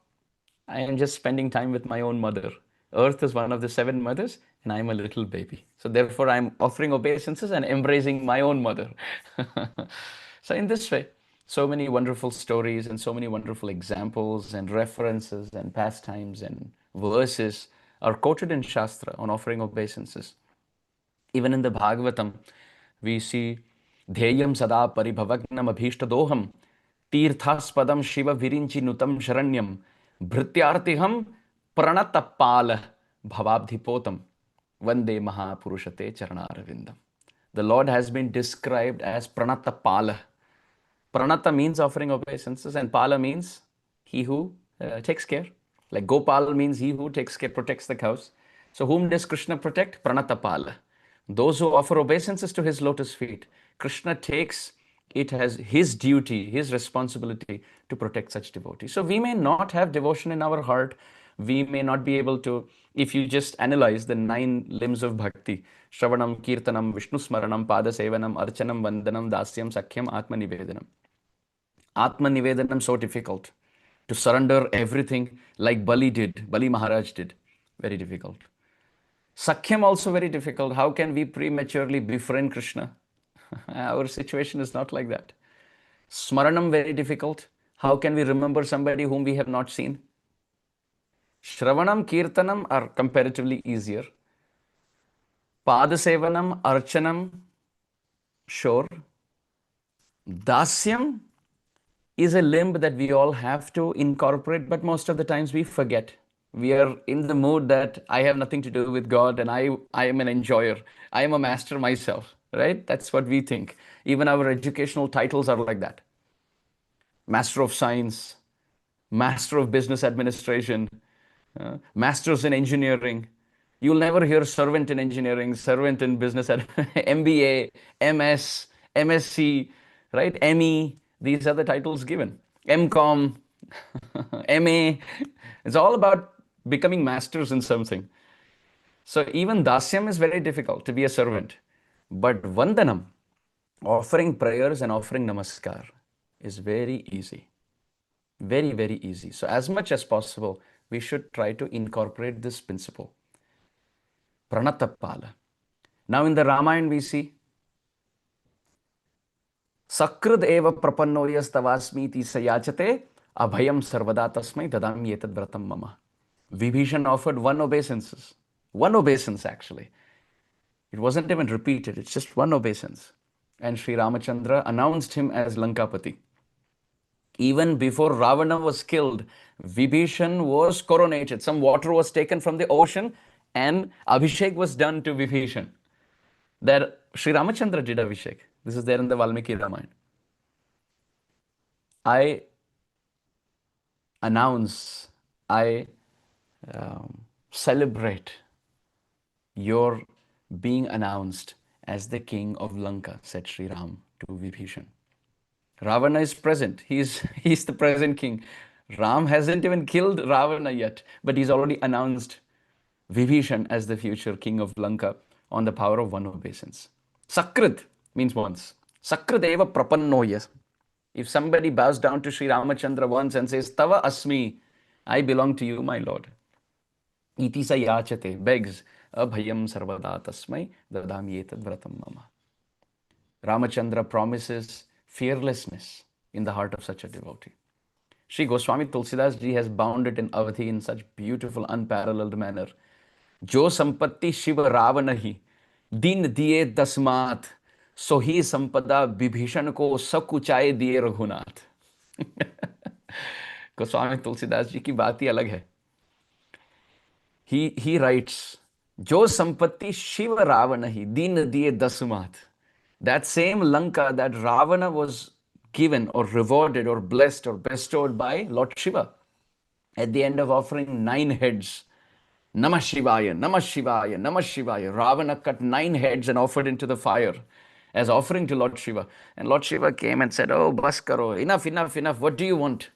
I am just spending time with my own mother. Earth is one of the 7 mothers and I'm a little baby. So therefore I'm offering obeisances and embracing my own mother. So in this way, so many wonderful stories and so many wonderful examples and references and pastimes and verses are quoted in Shastra on offering obeisances. Even in the Bhagavatam, we see Dheyam Sada Paribhavagnam Abhishtadoham Tirthaspadam Shiva Virinchi Nutam Sharanyam Bhrityartiham Pranatapala Bhavabdhipotam Vande Mahapurushate Charanaravindam. The Lord has been described as Pranatapala. Pranata means offering obeisances, and Pala means he who takes care. Like Gopal means he who takes care, protects the cows. So whom does Kṛṣṇa protect? Pranatapala. Those who offer obeisances to his lotus feet, Kṛṣṇa takes it as his duty, his responsibility to protect such devotees. So we may not have devotion in our heart. We may not be able to, if you just analyze the 9 limbs of bhakti, Shravanam, Kirtanam, Vishnu Smaranam, Pada Sevanam, Archanam, Vandanam, Dasyam, Sakhyam, Atma Nivedanam. Atma Nivedanam so difficult. To surrender everything like Bali did, Bali Maharaj did. Very difficult. Sakhyam also very difficult. How can we prematurely befriend Kṛṣṇa? Our situation is not like that. Smaranam very difficult. How can we remember somebody whom we have not seen? Shravanam, Kirtanam are comparatively easier. Padasevanam, Archanam, sure. Dasyam is a limb that we all have to incorporate, but most of the times we forget. We are in the mood that I have nothing to do with God and I am an enjoyer. I am a master myself, right? That's what we think. Even our educational titles are like that. Master of Science, Master of Business Administration, Masters in Engineering. You'll never hear servant in engineering, servant in business, MBA, MS, MSc, right? ME. These are the titles given. MCom, MA. It's all about becoming masters in something. So even Dasyam is very difficult to be a servant. But Vandanam, offering prayers and offering namaskar, is very easy. Very, very easy. So as much as possible, we should try to incorporate this principle. Pranatapala. Now in the Ramayana we see Sakrad eva prapannoyas tavasmiti sayachate abhayam sarvada tasmai dadami etad vratam mama. Vibhishan offered one obeisance. One obeisance actually. It wasn't even repeated, it's just one obeisance. And Sri Ramachandra announced him as Lankapati. Even before Ravana was killed, Vibhishan was coronated. Some water was taken from the ocean and Abhishek was done to Vibhishan. That Sri Ramachandra did Abhishek. This is there in the Valmiki Ramayana. I announce, I celebrate your being announced as the king of Lanka, said Sri Ram to Vibhishan. Ravana is present. He's the present king. Ram hasn't even killed Ravana yet, but he's already announced Vibhishan as the future king of Lanka on the power of one obeisance. Sakrit means once. Sakrit eva prapannoyas. If somebody bows down to Sri Ramachandra once and says, Tava asmi, I belong to you, my Lord. Iti sa yachate, begs, abhayam sarvada tasmai dadami etad vratam mama. Ramachandra promises fearlessness in the heart of such a devotee. Sri Goswami Tulsidas ji has bound it in Avadhi in such beautiful, unparalleled manner. Jo sampatti Shiva Ravana hi, din diye dasmat, so hi sampada Vibhishan ko sakuchaye diye Raghunath. Goswami Tulsidas ji ki baat hi alag hai. He writes, Jo sampatti Shiva Ravana hi, din diye dasmat. That same Lanka that Ravana was given or rewarded or blessed or bestowed by Lord Shiva at the end of offering 9 heads. Namah Shivaya, Namah Shivaya, Namah Shivaya. Ravana cut 9 heads and offered into the fire as offering to Lord Shiva. And Lord Shiva came and said, oh, bas karo, enough, enough, enough. What do you want?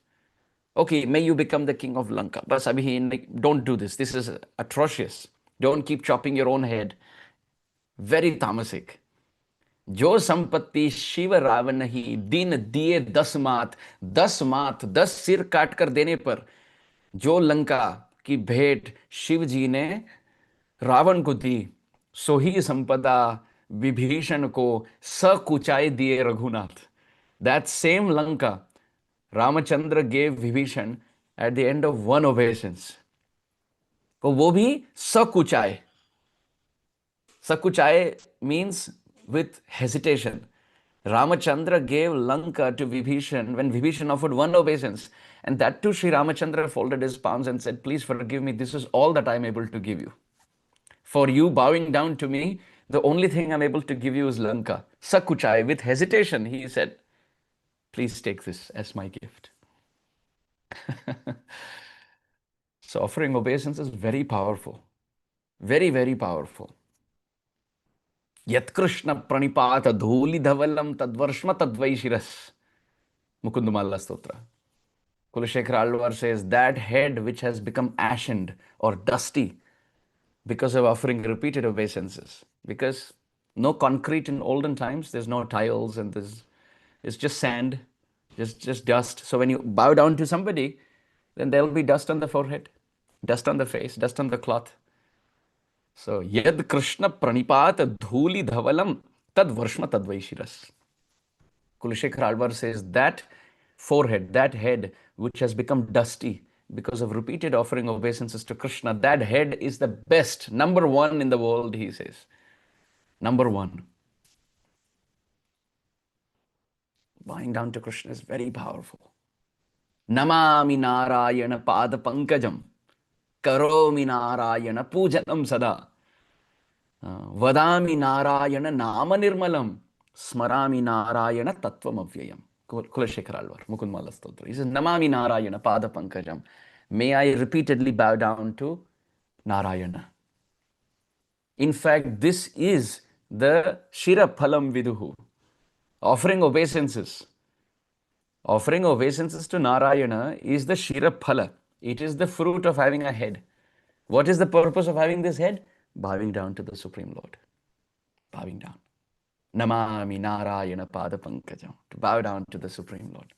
Okay, may you become the king of Lanka. Bas abhi, don't do this. This is atrocious. Don't keep chopping your own head. Very tamasic. जो संपत्ति शिव रावण ही दिन दिए 10 मात, 10 मात, 10 सिर काट कर देने पर जो लंका की भेंट शिव जी ने रावण को दी, सो ही संपदा विभीषण को सकुचाए दिए Raghunath. That same Lanka Ramachandra gave Vibhishan at the end of one obeisance. तो वो भी सकुचाए. Sakuchaye means with hesitation. Ramachandra gave Lanka to Vibhishan when Vibhishan offered one obeisance. And that too, Sri Ramachandra folded his palms and said, please forgive me. This is all that I am able to give you. For you bowing down to me, the only thing I'm able to give you is Lanka. Sakuchaye, with hesitation, he said, please take this as my gift. So offering obeisance is very powerful. Very, very powerful. Yat Kṛṣṇa pranipata dhuli dhavalam tadvarshma tadvaishiras. Mukundamala Stotra. Kulashekara Alvar says, that head which has become ashened or dusty because of offering repeated obeisances. Because no concrete in olden times, there's no tiles and it's just sand, just dust. So when you bow down to somebody, then there'll be dust on the forehead, dust on the face, dust on the cloth. So, Yad Kṛṣṇa pranipata dhuli dhavalam tad varshma tadvaishiras. Kulashekara Alvar says that forehead, that head which has become dusty because of repeated offering obeisances to Kṛṣṇa, that head is the best, number 1 in the world, he says. Number 1. Bowing down to Kṛṣṇa is very powerful. Namami Narayana pada pankajam. Karomi Narayana pujanam sada. Vadami Narayana nama nirmalam. Smarami Narayana tattvam avyayam. Kulashekara Alvar, Mukundamala Stotra. He says, Namami Narayana pada pankajam. May I repeatedly bow down to Narayana. In fact, this is the Shira Phalam Viduhu. Offering obeisances. Offering obeisances to Narayana is the Shira Phala. It is the fruit of having a head. What is the purpose of having this head? Bowing down to the Supreme Lord. Bowing down. Namami Narayana pada pankajam. To bow down to the Supreme Lord.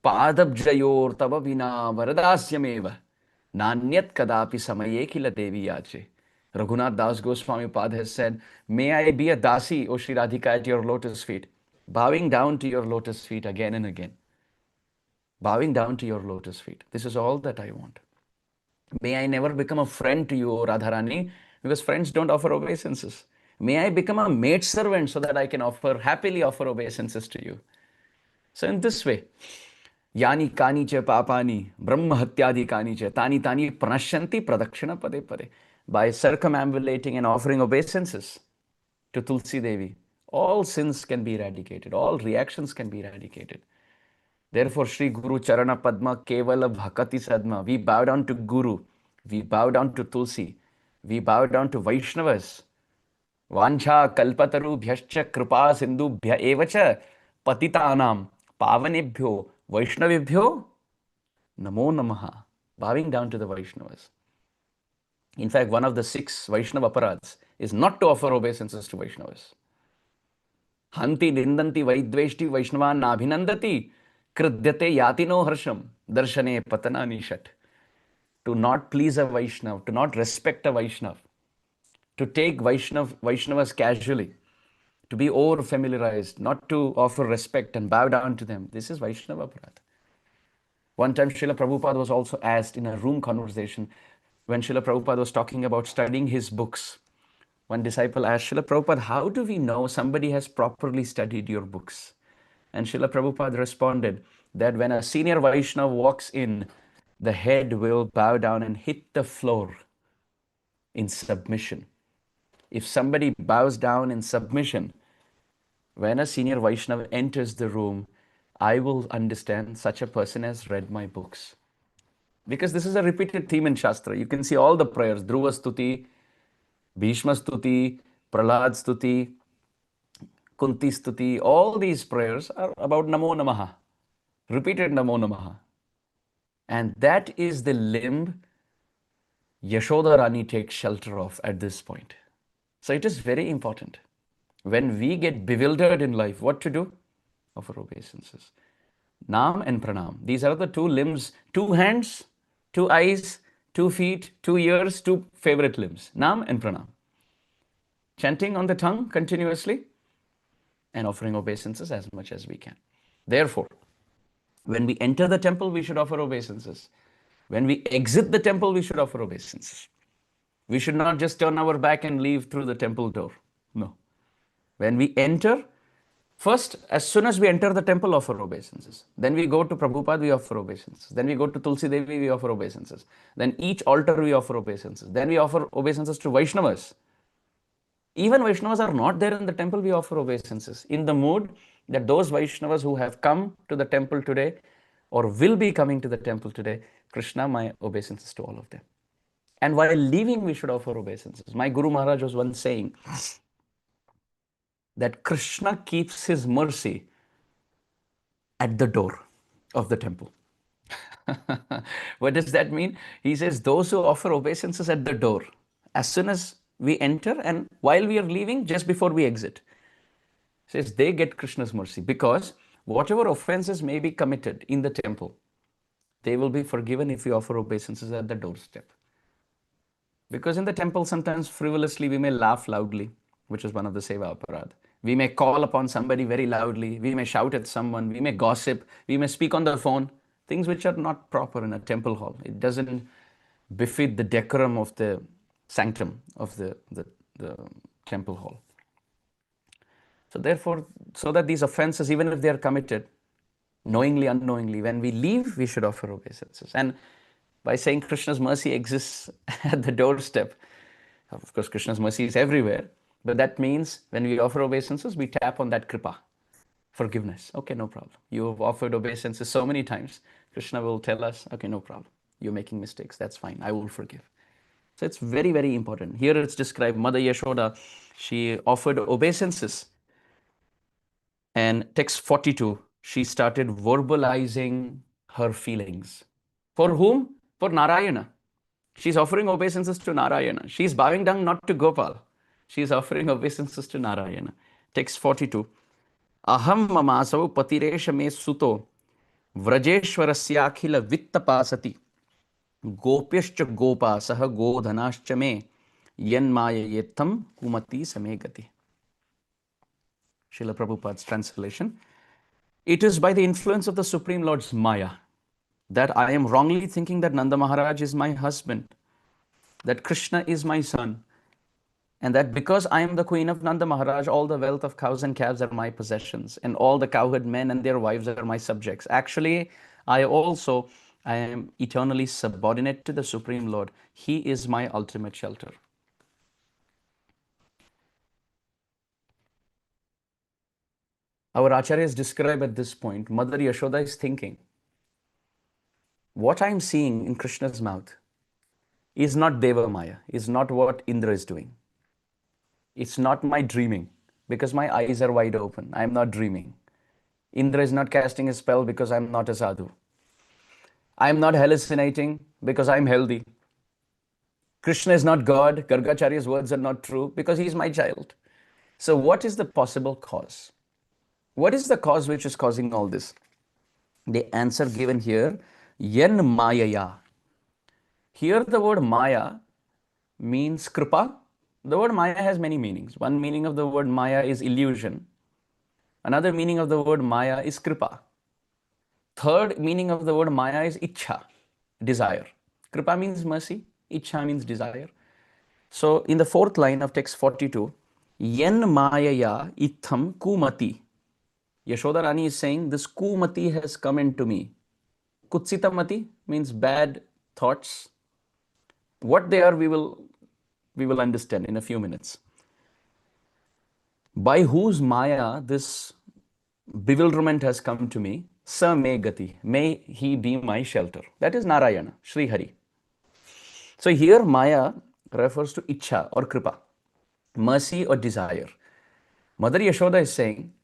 Padabjayor tava vina varadasyameva. Nanyat kadapi samaye kila devi yache. Raghunath Das Goswami Pad has said, may I be a dasi, O Shri Radhika, at your lotus feet, bowing down to your lotus feet again and again. Bowing down to your lotus feet. This is all that I want. May I never become a friend to you, O Radharani, because friends don't offer obeisances. May I become a maid servant so that I can happily offer obeisances to you. So in this way, Yani kani cha papani, brahma hatyadi kani cha, tani tani pranashyanti pradakshina pade pade. By circumambulating and offering obeisances to Tulsi Devi, all sins can be eradicated, all reactions can be eradicated. Therefore, Sri Guru Charana Padma Kevala Bhakati Sadma. We bow down to Guru, we bow down to Tulsi, we bow down to Vaishnavas. Vancha kalpataru bhyascha kripa sindhu bhya evacha patitanam pavanebhyo Vaishnavibhyo namo namaha. Bowing down to the Vaishnavas. In fact, one of the 6 Vaishnava aparads is not to offer obeisances to Vaishnavas. Hanti nindanti vaidveshti Vaishnavan nabhinandati kridyate yatino harsham darshane patanani shat. To not please a Vaishnav, to not respect a Vaishnav, to take Vaishnavas casually, to be over familiarized, not to offer respect and bow down to them. This is Vaishnava aparad. One time Srila Prabhupada was also asked in a room conversation when Srila Prabhupada was talking about studying his books. One disciple asked Srila Prabhupada, how do we know somebody has properly studied your books? And Srila Prabhupada responded that when a senior Vaishnava walks in, the head will bow down and hit the floor in submission. If somebody bows down in submission, when a senior Vaishnava enters the room, I will understand such a person has read my books. Because this is a repeated theme in Shastra. You can see all the prayers, Dhruva Stuti, Bhishma Stuti, Prahlad Stuti, Kunti Stuti, all these prayers are about Namo Namaha, repeated Namo Namaha. And that is the limb Yaśodā Rani takes shelter of at this point. So it is very important. When we get bewildered in life, what to do? Offer obeisances. Nam and Pranam. These are the 2 limbs, 2 hands, 2 eyes, 2 feet, 2 ears, 2 favorite limbs. Nam and Pranam. Chanting on the tongue continuously and offering obeisances as much as we can. Therefore, when we enter the temple, we should offer obeisances. When we exit the temple, we should offer obeisances. We should not just turn our back and leave through the temple door. No. When we enter, first, as soon as we enter the temple, offer obeisances. Then we go to Prabhupada, we offer obeisances. Then we go to Tulsi Devi, we offer obeisances. Then each altar, we offer obeisances. Then we offer obeisances to Vaishnavas. Even Vaishnavas are not there in the temple, we offer obeisances. In the mood that those Vaishnavas who have come to the temple today or will be coming to the temple today, Kṛṣṇa, my obeisances to all of them. And while leaving, we should offer obeisances. My Guru Maharaj was once saying that Kṛṣṇa keeps his mercy at the door of the temple. What does that mean? He says those who offer obeisances at the door, as soon as we enter and while we are leaving, just before we exit, says they get Kṛṣṇa's mercy, because whatever offenses may be committed in the temple, they will be forgiven if we offer obeisances at the doorstep. Because in the temple, sometimes frivolously we may laugh loudly, which is one of the seva aparad. We may call upon somebody very loudly. We may shout at someone. We may gossip. We may speak on the phone. Things which are not proper in a temple hall. It doesn't befit the decorum of the sanctum of the temple hall. So therefore, so that these offenses, even if they are committed, knowingly, unknowingly, when we leave, we should offer obeisances. And by saying Kṛṣṇa's mercy exists at the doorstep, of course, Kṛṣṇa's mercy is everywhere, but that means when we offer obeisances, we tap on that kripa, forgiveness. Okay, no problem. You have offered obeisances so many times. Kṛṣṇa will tell us, okay, no problem. You're making mistakes. That's fine. I will forgive. So it's very, very important. Here it's described, Mother Yaśodā, she offered obeisances. And text 42, she started verbalizing her feelings. For whom? For Narayana. She's offering obeisances to Narayana. She's bowing down not to Gopal. She's offering obeisances to Narayana. Text 42. Aham mamasav patiresha me suto vrajeshwarasyakhila vittapasati Gopyascha gopa saha godhanascha me yanmayayetam kumati samegati. Srila Prabhupada's translation. It is by the influence of the Supreme Lord's Maya that I am wrongly thinking that Nanda Maharaj is my husband, that Krishna is my son, and that because I am the queen of Nanda Maharaj, all the wealth of cows and calves are my possessions, and all the cowherd men and their wives are my subjects. Actually, I am eternally subordinate to the Supreme Lord. He is my ultimate shelter. Our acharyas describe at this point, Mother Yaśodā is thinking, what I am seeing in Krishna's mouth is not Deva Maya, is not what Indra is doing. It's not my dreaming, because my eyes are wide open. I am not dreaming. Indra is not casting a spell because I am not a sadhu. I am not hallucinating because I am healthy. Krishna is not God. Gargacharya's words are not true because he is my child. So what is the possible cause? What is the cause which is causing all this? The answer given here, Yen Mayaya. Here the word Maya means Kripa. The word Maya has many meanings. One meaning of the word Maya is illusion. Another meaning of the word Maya is Kripa. Third meaning of the word Maya is Ichha, desire. Kripa means mercy. Ichha means desire. So in the fourth line of text 42, Yen Mayaya Itham Kumati. Yaśodā Rani is saying, this Kumati has come into me. Kutsitamati means bad thoughts. What they are, we will understand in a few minutes. By whose Maya this bewilderment has come to me, Sa me gati, may he be my shelter. That is Narayana, Sri Hari. So here Maya refers to Ichha or Kripa, mercy or desire. Mother Yaśodā is saying,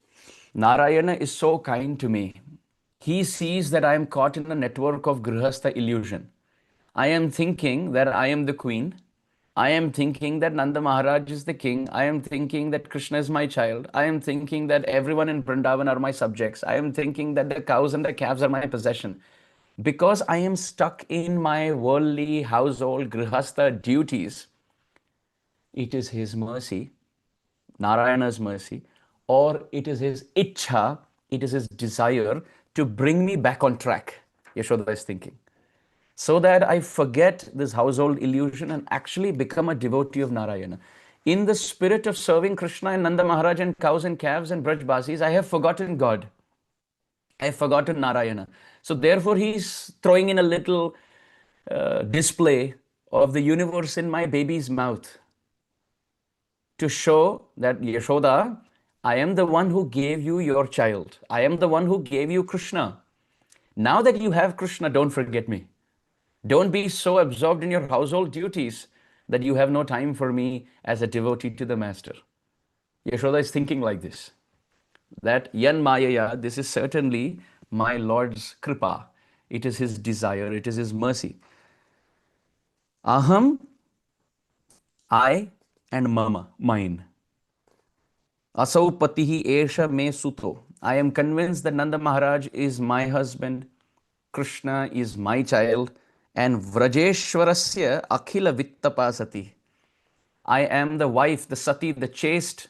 Narayana is so kind to me. He sees that I am caught in a network of Grihastha illusion. I am thinking that I am the queen. I am thinking that Nanda Maharaj is the king. I am thinking that Krishna is my child. I am thinking that everyone in Vrindavan are my subjects. I am thinking that the cows and the calves are my possession. Because I am stuck in my worldly household grihastha duties, it is his mercy, Narayana's mercy, or it is his ichha, it is his desire to bring me back on track, Yaśodā is thinking, so that I forget this household illusion and actually become a devotee of Narayana. In the spirit of serving Krishna and Nanda Maharaj and cows and calves and Brajbasis, I have forgotten God. I have forgotten Narayana. So therefore, he's throwing in a little display of the universe in my baby's mouth to show that, Yaśodā, I am the one who gave you your child. I am the one who gave you Krishna. Now that you have Krishna, don't forget me. Don't be so absorbed in your household duties that you have no time for me as a devotee to the master. Yaśodā is thinking like this, that Yan Mayaya, this is certainly my Lord's Kripa. It is his desire, it is his mercy. Aham, I, and mama, mine. Asau patihi esha me suto. I am convinced that Nanda Maharaj is my husband, Krishna is my child, and Vrajeshwarasya akhila vittapasati. I am the wife, the sati, the chaste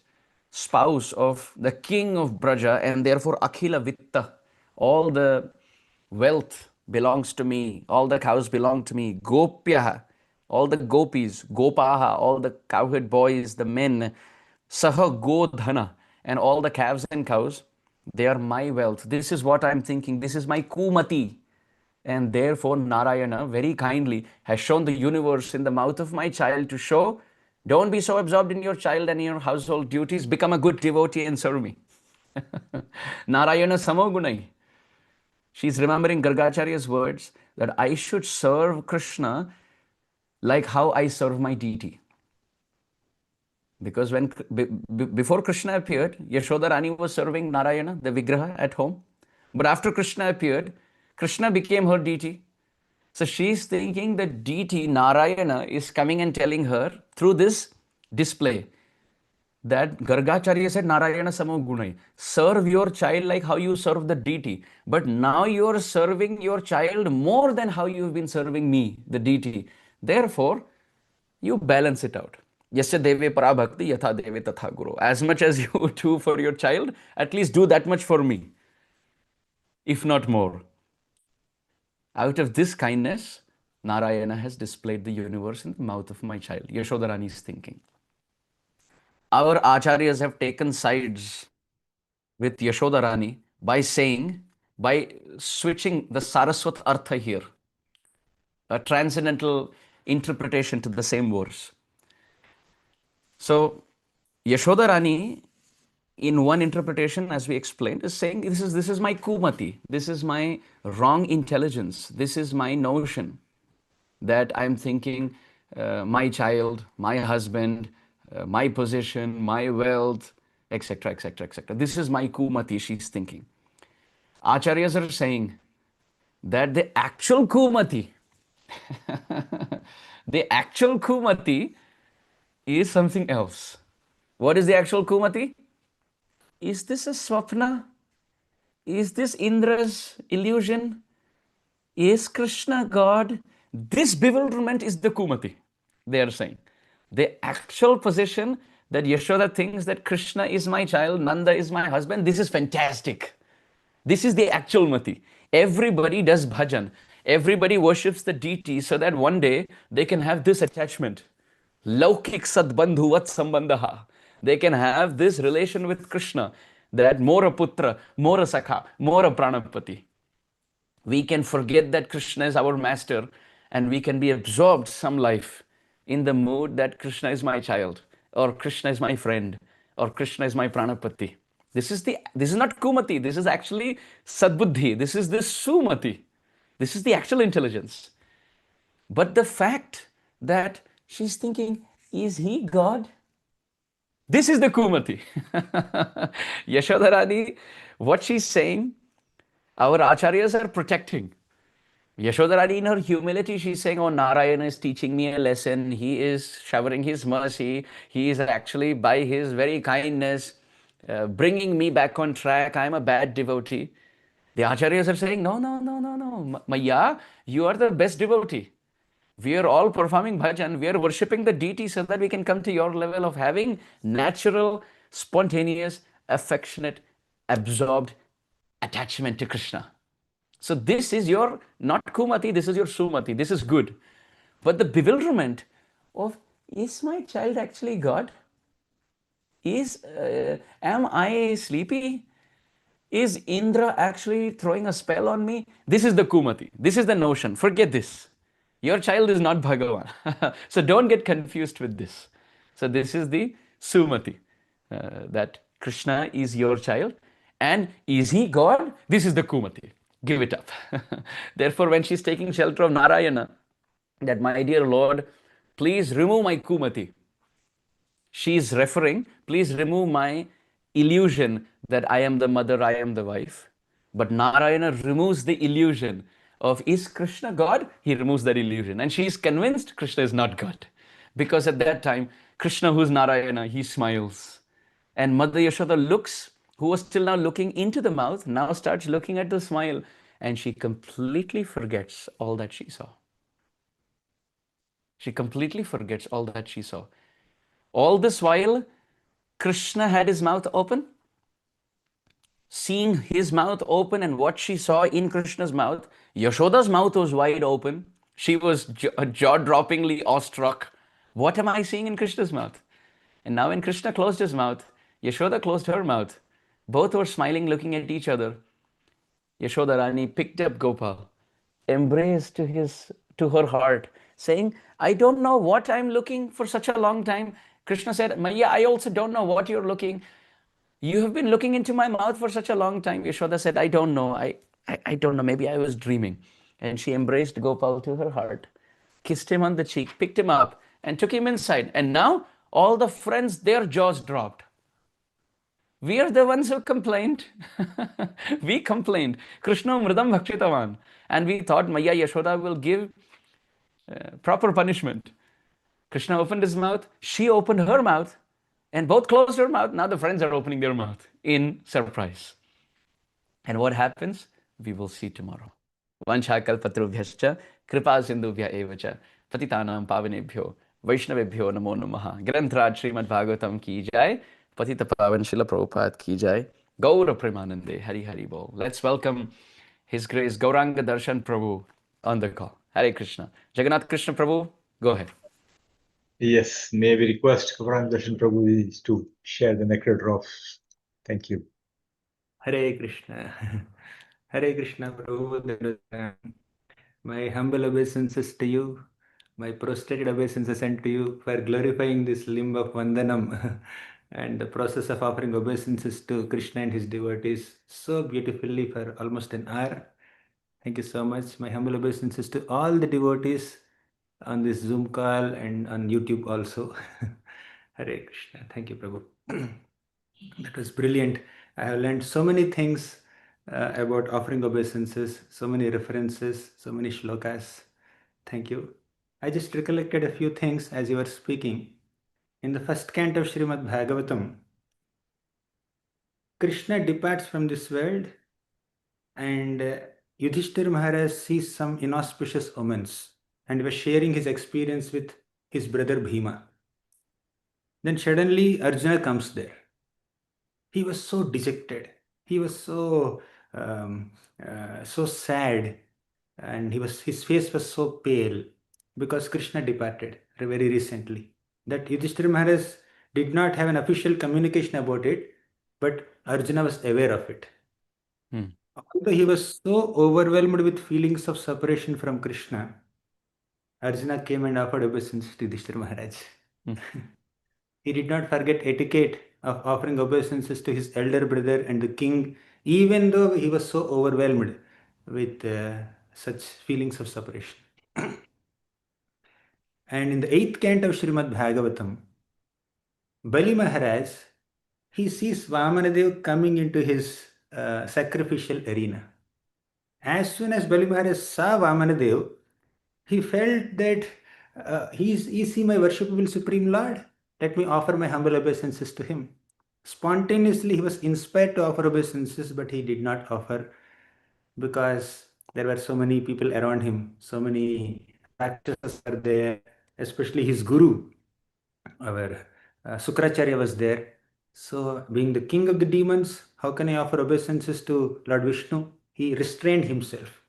spouse of the king of Braja, and therefore akhila vitta. All the wealth belongs to me, all the cows belong to me. Gopyaha, all the gopis, gopaha, all the cowherd boys, the men, saha godhana, and all the calves and cows, they are my wealth. This is what I'm thinking. This is my kumati. And therefore, Narayana very kindly has shown the universe in the mouth of my child to show, don't be so absorbed in your child and your household duties. Become a good devotee and serve me. Narayana samogunai. She's remembering Gargacharya's words that I should serve Krishna like how I serve my deity. Because before Krishna appeared, Yaśodā Rani was serving Narayana, the Vigraha, at home. But after Krishna appeared, Krishna became her deity. So she's thinking that deity Narayana is coming and telling her through this display that Gargacharya said, Narayana Samo Gunai. Serve your child like how you serve the deity. But now you are serving your child more than how you've been serving me, the deity. Therefore, you balance it out. Yasya deve parabhakti yatha deve tatha guru. As much as you do for your child, at least do that much for me, if not more. Out of this kindness, Narayana has displayed the universe in the mouth of my child. Yaśodā Rani is thinking. Our acharyas have taken sides with Yaśodā Rani by switching the Saraswat Artha here, a transcendental interpretation to the same verse. So, Yaśodā Rani, in one interpretation, as we explained, is saying, this is my kumati, this is my wrong intelligence, this is my notion that I'm thinking my child, my husband, my position, my wealth, etc., etc., etc. This is my kumati, she's thinking. Acharyas are saying that the actual kumati, the actual kumati is something else. What is the actual kumati? Is this a swapna? Is this Indra's illusion? Is Kṛṣṇa God? This bewilderment is the kumati, they are saying. The actual position that Yaśodā thinks that Kṛṣṇa is my child, Nanda is my husband, this is fantastic. This is the actual mati. Everybody does bhajan. Everybody worships the deity so that one day they can have this attachment. Laukik sadbandhu vat sambandha. They can have this relation with Kṛṣṇa, that more a putra, more a sakha, more a pranapati. We can forget that Kṛṣṇa is our master and we can be absorbed some life in the mood that Kṛṣṇa is my child, or Kṛṣṇa is my friend, or Kṛṣṇa is my pranapati. This is not kumati, this is actually sadbuddhi, this is the sumati. This is the actual intelligence. But the fact that she's thinking, is he God? This is the kumati. Yaśodā Rani, what she's saying, our acharyas are protecting. Yaśodā Rani, in her humility, she's saying, oh, Narayana is teaching me a lesson. He is showering his mercy. He is actually, by his very kindness, bringing me back on track. I'm a bad devotee. The acharyas are saying, no, no, no, no, no. Maya, you are the best devotee. We are all performing bhajan. We are worshipping the deity so that we can come to your level of having natural, spontaneous, affectionate, absorbed attachment to Kṛṣṇa. So this is your, not kumati, this is your sumati. This is good. But the bewilderment of, is my child actually God? Am I sleepy? Is Indra actually throwing a spell on me? This is the kumati. This is the notion. Forget this. Your child is not Bhagavan. So don't get confused with this. So this is the sumati, that Kṛṣṇa is your child. And is he God? This is the kumati. Give it up. Therefore, when she's taking shelter of Narayana, that my dear Lord, please remove my kumati. She's referring, please remove my illusion that I am the mother, I am the wife. But Narayana removes the illusion of, is Kṛṣṇa God? He removes that illusion. And she is convinced Kṛṣṇa is not God. Because at that time, Kṛṣṇa, who's Narayana, he smiles. And Mother Yaśodā looks, who was till now looking into the mouth, now starts looking at the smile. And she completely forgets all that she saw. She completely forgets all that she saw. All this while, Kṛṣṇa had his mouth open. Seeing his mouth open and what she saw in Kṛṣṇa's mouth, Yaśoda's mouth was wide open. She was jaw-droppingly awestruck. What am I seeing in Kṛṣṇa's mouth? And now when Kṛṣṇa closed his mouth, Yaśodā closed her mouth. Both were smiling, looking at each other. Yaśodā Rani picked up Gopal, embraced to her heart, saying, I don't know what I'm looking for such a long time. Kṛṣṇa said, Maya, I also don't know what you're looking. You have been looking into my mouth for such a long time. Yaśodā said, I don't know. I don't know. Maybe I was dreaming. And she embraced Gopal to her heart, kissed him on the cheek, picked him up, and took him inside. And now all the friends, their jaws dropped. We are the ones who complained. We complained. Kṛṣṇa mridam bhakshitavan. And we thought Maya Yaśodā will give proper punishment. Kṛṣṇa opened his mouth. She opened her mouth. And both closed their mouth. Now the friends are opening their mouth in surprise. And what happens? We will see tomorrow. Vanchakalpatrubhyascha kripa sindhubhya evacha patitanam pavanebhyo vaishnavebhyo namo namaha. Grantraj Srimad Bhagavatam ki jai. Patita Pavan Srila Prabhupada ki jai. Gaura Premanande Hari Hari Bol. Let's welcome His Grace Gauranga Darshan Prabhu on the call. Hare Krishna. Jagannath Krishna Prabhu, go ahead. Yes, may we request Gauranga Darshan Prabhu to share the nectar drops. Thank you. Hare Krishna. Hare Krishna Prabhu. My humble obeisances to you, my prostrated obeisances unto you for glorifying this limb of Vandanam and the process of offering obeisances to Krishna and his devotees so beautifully for almost an hour. Thank you so much. My humble obeisances to all the devotees on this Zoom call and on YouTube also. Hare Krishna. Thank you, Prabhu. That was brilliant. I have learned so many things about offering obeisances, so many references, so many shlokas. Thank you. I just recollected a few things as you were speaking. In the first canto of Srimad Bhagavatam, Krishna departs from this world and Yudhishthir Maharaj sees some inauspicious omens and was sharing his experience with his brother Bhima. Then suddenly Arjuna comes there. He was so dejected. He was so sad, and his face was so pale because Krishna departed very recently. That Yudhishthira Maharaj did not have an official communication about it, but Arjuna was aware of it. Although he was so overwhelmed with feelings of separation from Krishna, Arjuna came and offered obeisance to Yudhishthira Maharaj. He did not forget etiquette of offering obeisances to his elder brother and the king, even though he was so overwhelmed with such feelings of separation. And in the 8th canto of Srimad Bhagavatam, Bali Maharaj, he sees Vamanadev coming into his sacrificial arena. As soon as Bali Maharaj saw Vamanadev, he felt that is he my worshipable Supreme Lord? Let me offer my humble obeisances to him. Spontaneously, he was inspired to offer obeisances, but he did not offer because there were so many people around him, so many Rakshasas were there, especially his guru, our Sukracharya was there. So, being the king of the demons, how can I offer obeisances to Lord Vishnu? He restrained himself.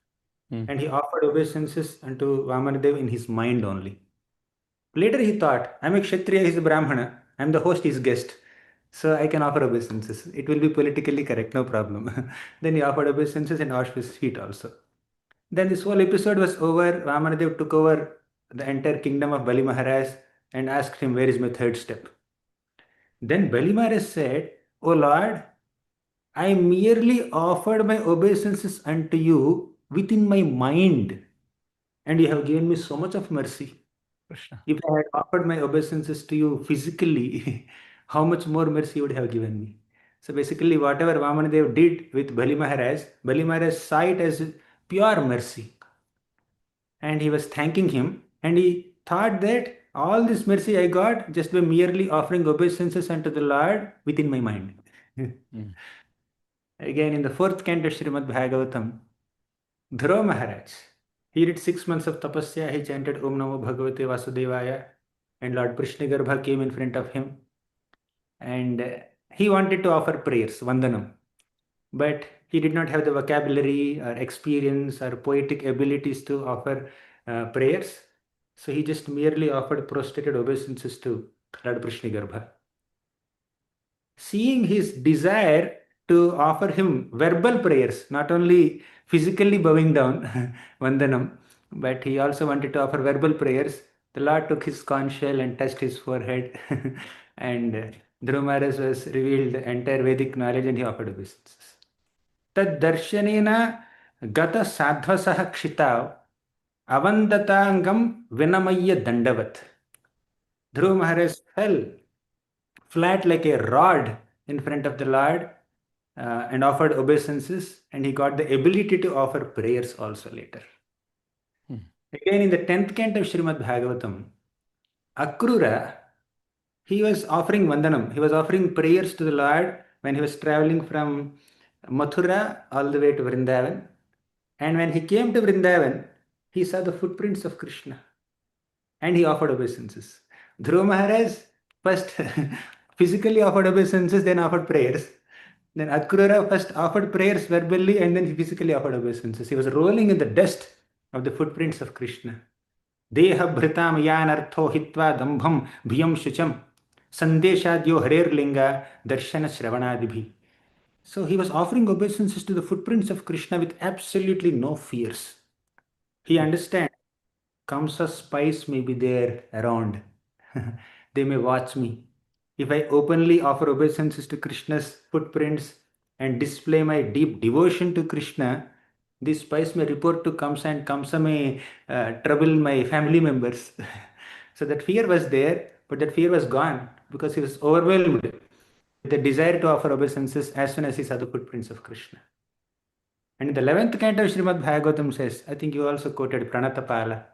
And he offered obeisances unto Vamanadev in his mind only. Later he thought, I'm a Kshatriya, he's a Brahmana, I'm the host, he's guest, so I can offer obeisances. It will be politically correct, no problem. Then he offered obeisances and washed his feet also. Then this whole episode was over. Vamanadev took over the entire kingdom of Bali Maharaj and asked him, where is my third step? Then Bali Maharaj said, O Lord, I merely offered my obeisances unto you within my mind, and you have given me so much of mercy. Krishna. If I had offered my obeisances to you physically, how much more mercy you would have given me? So basically, whatever Vamanadev did with Bali Maharaj saw it as pure mercy. And he was thanking him, and he thought that all this mercy I got just by merely offering obeisances unto the Lord within my mind. Again, in the 4th canto of Srimad Bhagavatam, Dhruva Maharaj, he did 6 months of tapasya. He chanted Om Namo Bhagavate Vasudevaya, and Lord Prishnagarbha came in front of him, and he wanted to offer prayers, Vandanam, but he did not have the vocabulary or experience or poetic abilities to offer prayers. So he just merely offered prostrated obeisances to Lord Prishnagarbha. Seeing his desire to offer him verbal prayers, not only physically bowing down, Vandanam, but he also wanted to offer verbal prayers, the Lord took his conch shell and touched his forehead, and Dhruva Maharaj was revealed the entire Vedic knowledge, and he offered obeisances. Tad darshanena gata sadhvasaha kshitav avandatangam vinamaya dandavat. Dhruva Maharaj fell flat like a rod in front of the Lord and offered obeisances, and he got the ability to offer prayers also later. Again, in the 10th canto of Srimad Bhagavatam, Akrura, he was offering Vandanam. He was offering prayers to the Lord when he was traveling from Mathura all the way to Vrindavan. And when he came to Vrindavan, he saw the footprints of Krishna and he offered obeisances. Dhruva Maharaj first physically offered obeisances, then offered prayers. Then Akrura first offered prayers verbally and then he physically offered obeisances. He was rolling in the dust of the footprints of Krishna. Deha bhritam yanartho hitva dambham bhiyam shucham sandeshadyo harirlinga darshana shravanadibhi. So he was offering obeisances to the footprints of Krishna with absolutely no fears. He understands Kamsa's spies may be there around. They may watch me. If I openly offer obeisances to Krishna's footprints and display my deep devotion to Krishna, these spies may report to Kamsa and Kamsa may trouble my family members. So that fear was there, but that fear was gone because he was overwhelmed with the desire to offer obeisances as soon as he saw the footprints of Krishna. And in the 11th canto of Srimad Bhagavatam says, I think you also quoted Pranatapala,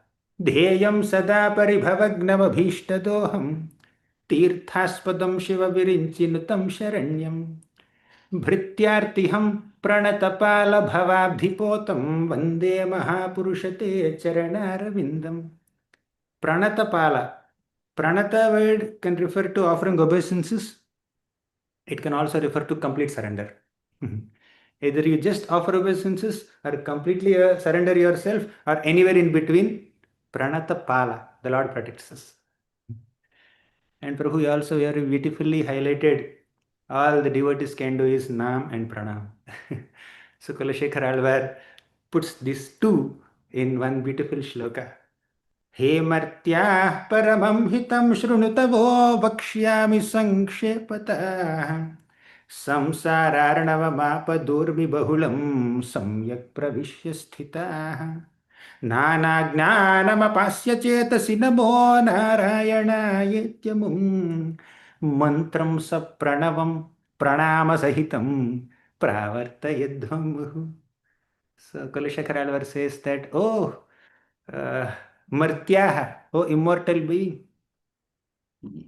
Dheyam sada paribhavagnamadhishtadoham तीर्थास्पदं शिवविरिञ्चिनुतं शरण्यं भृत्यार्तिहं प्रणतपालभवाब्धिपोतं वन्दे महापुरुषते चरणारविन्दम्. Pranatapala. Pranata word can refer to offering obeisances. It can also refer to complete surrender. Either you just offer obeisances or completely surrender yourself or anywhere in between. Pranatapala. The Lord protects us. And Prabhu also very beautifully highlighted all the devotees can do is Nam and Pranam. So Kulashekar Alvar puts these two in one beautiful shloka. He martyah paramam hitam shrunutavo vakshyami sankshepatah samsararnavamapadurmi bahulam samyak pravishya sthitah नानाज्ञानमपास्य चेतसि नमो नारायणायेत्यमुं मन्त्रं सप्रणवं प्रणामसहितं प्रावर्तयध्वं. So Kulashekar Alvar says that, oh, Martyaha, oh immortal being,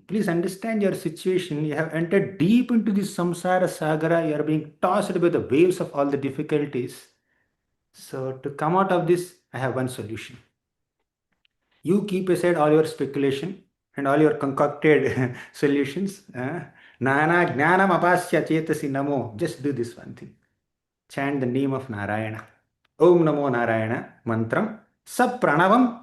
please understand your situation. You have entered deep into this samsara sagara. You are being tossed by the waves of all the difficulties. So to come out of this, I have one solution. You keep aside all your speculation and all your concocted solutions. Nana jnanam apasya chetasi namo. Just do this one thing. Chant the name of Narayana. Om Namo Narayana mantram. Sab pranavam.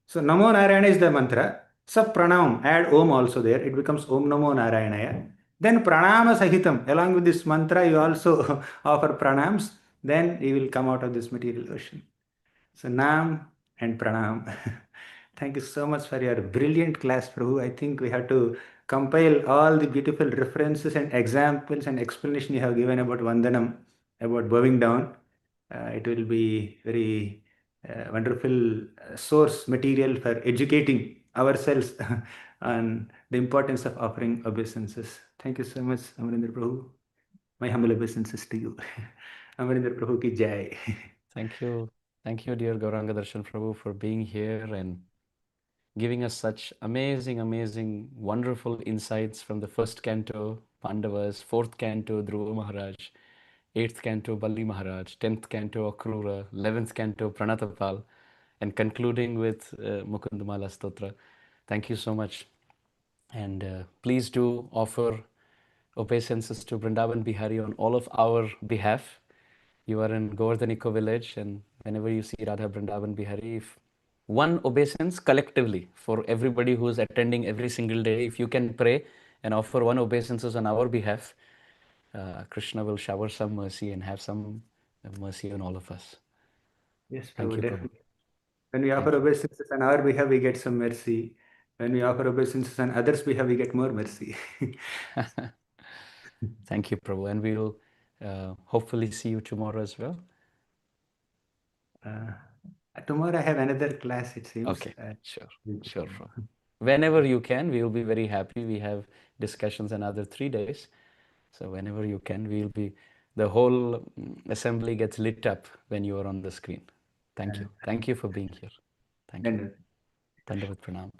So Namo Narayana is the mantra. Sab pranavam. Add Om also there. It becomes Om Namo Narayanaya. Then pranama sahitam. Along with this mantra, you also offer pranams. Then you will come out of this material ocean. So Nam and Pranam. Thank you so much for your brilliant class, Prabhu. I think we have to compile all the beautiful references and examples and explanation you have given about Vandanam, about bowing down. It will be very wonderful source material for educating ourselves on the importance of offering obeisances. Thank you so much, Amarendra Prabhu. My humble obeisances to you. Amarendra Prabhu ki jai. Thank you. Thank you, dear Gauranga Darshan Prabhu, for being here and giving us such amazing, amazing, wonderful insights from the first canto, Pandavas, fourth canto, Dhruva Maharaj, eighth canto, Balli Maharaj, 10th canto, Akrura, 11th canto, Pranatapal, and concluding with Mukundamala Stotra. Thank you so much. And please do offer obeisances to Vrindavan Bihari on all of our behalf. You are in Govardhaniko village, and whenever you see Radha Vrindavan Bihari, if one obeisance collectively for everybody who is attending every single day, if you can pray and offer one obeisances on our behalf, Kṛṣṇa will shower some mercy and have some mercy on all of us. Yes, Thank Prabhu, you, Prabhu. definitely. When we offer obeisances on our behalf, we get some mercy. When we offer obeisances on others' behalf, we get more mercy. Thank you, Prabhu. And we'll hopefully see you tomorrow as well. Tomorrow I have another class, it seems. Okay, sure, Prabhu. Whenever you can, we will be very happy. We have discussions another 3 days. So whenever you can, the whole assembly gets lit up when you are on the screen. Thank you. Thank you for being here. Thank you. Dandavat. Dandavat Pranam.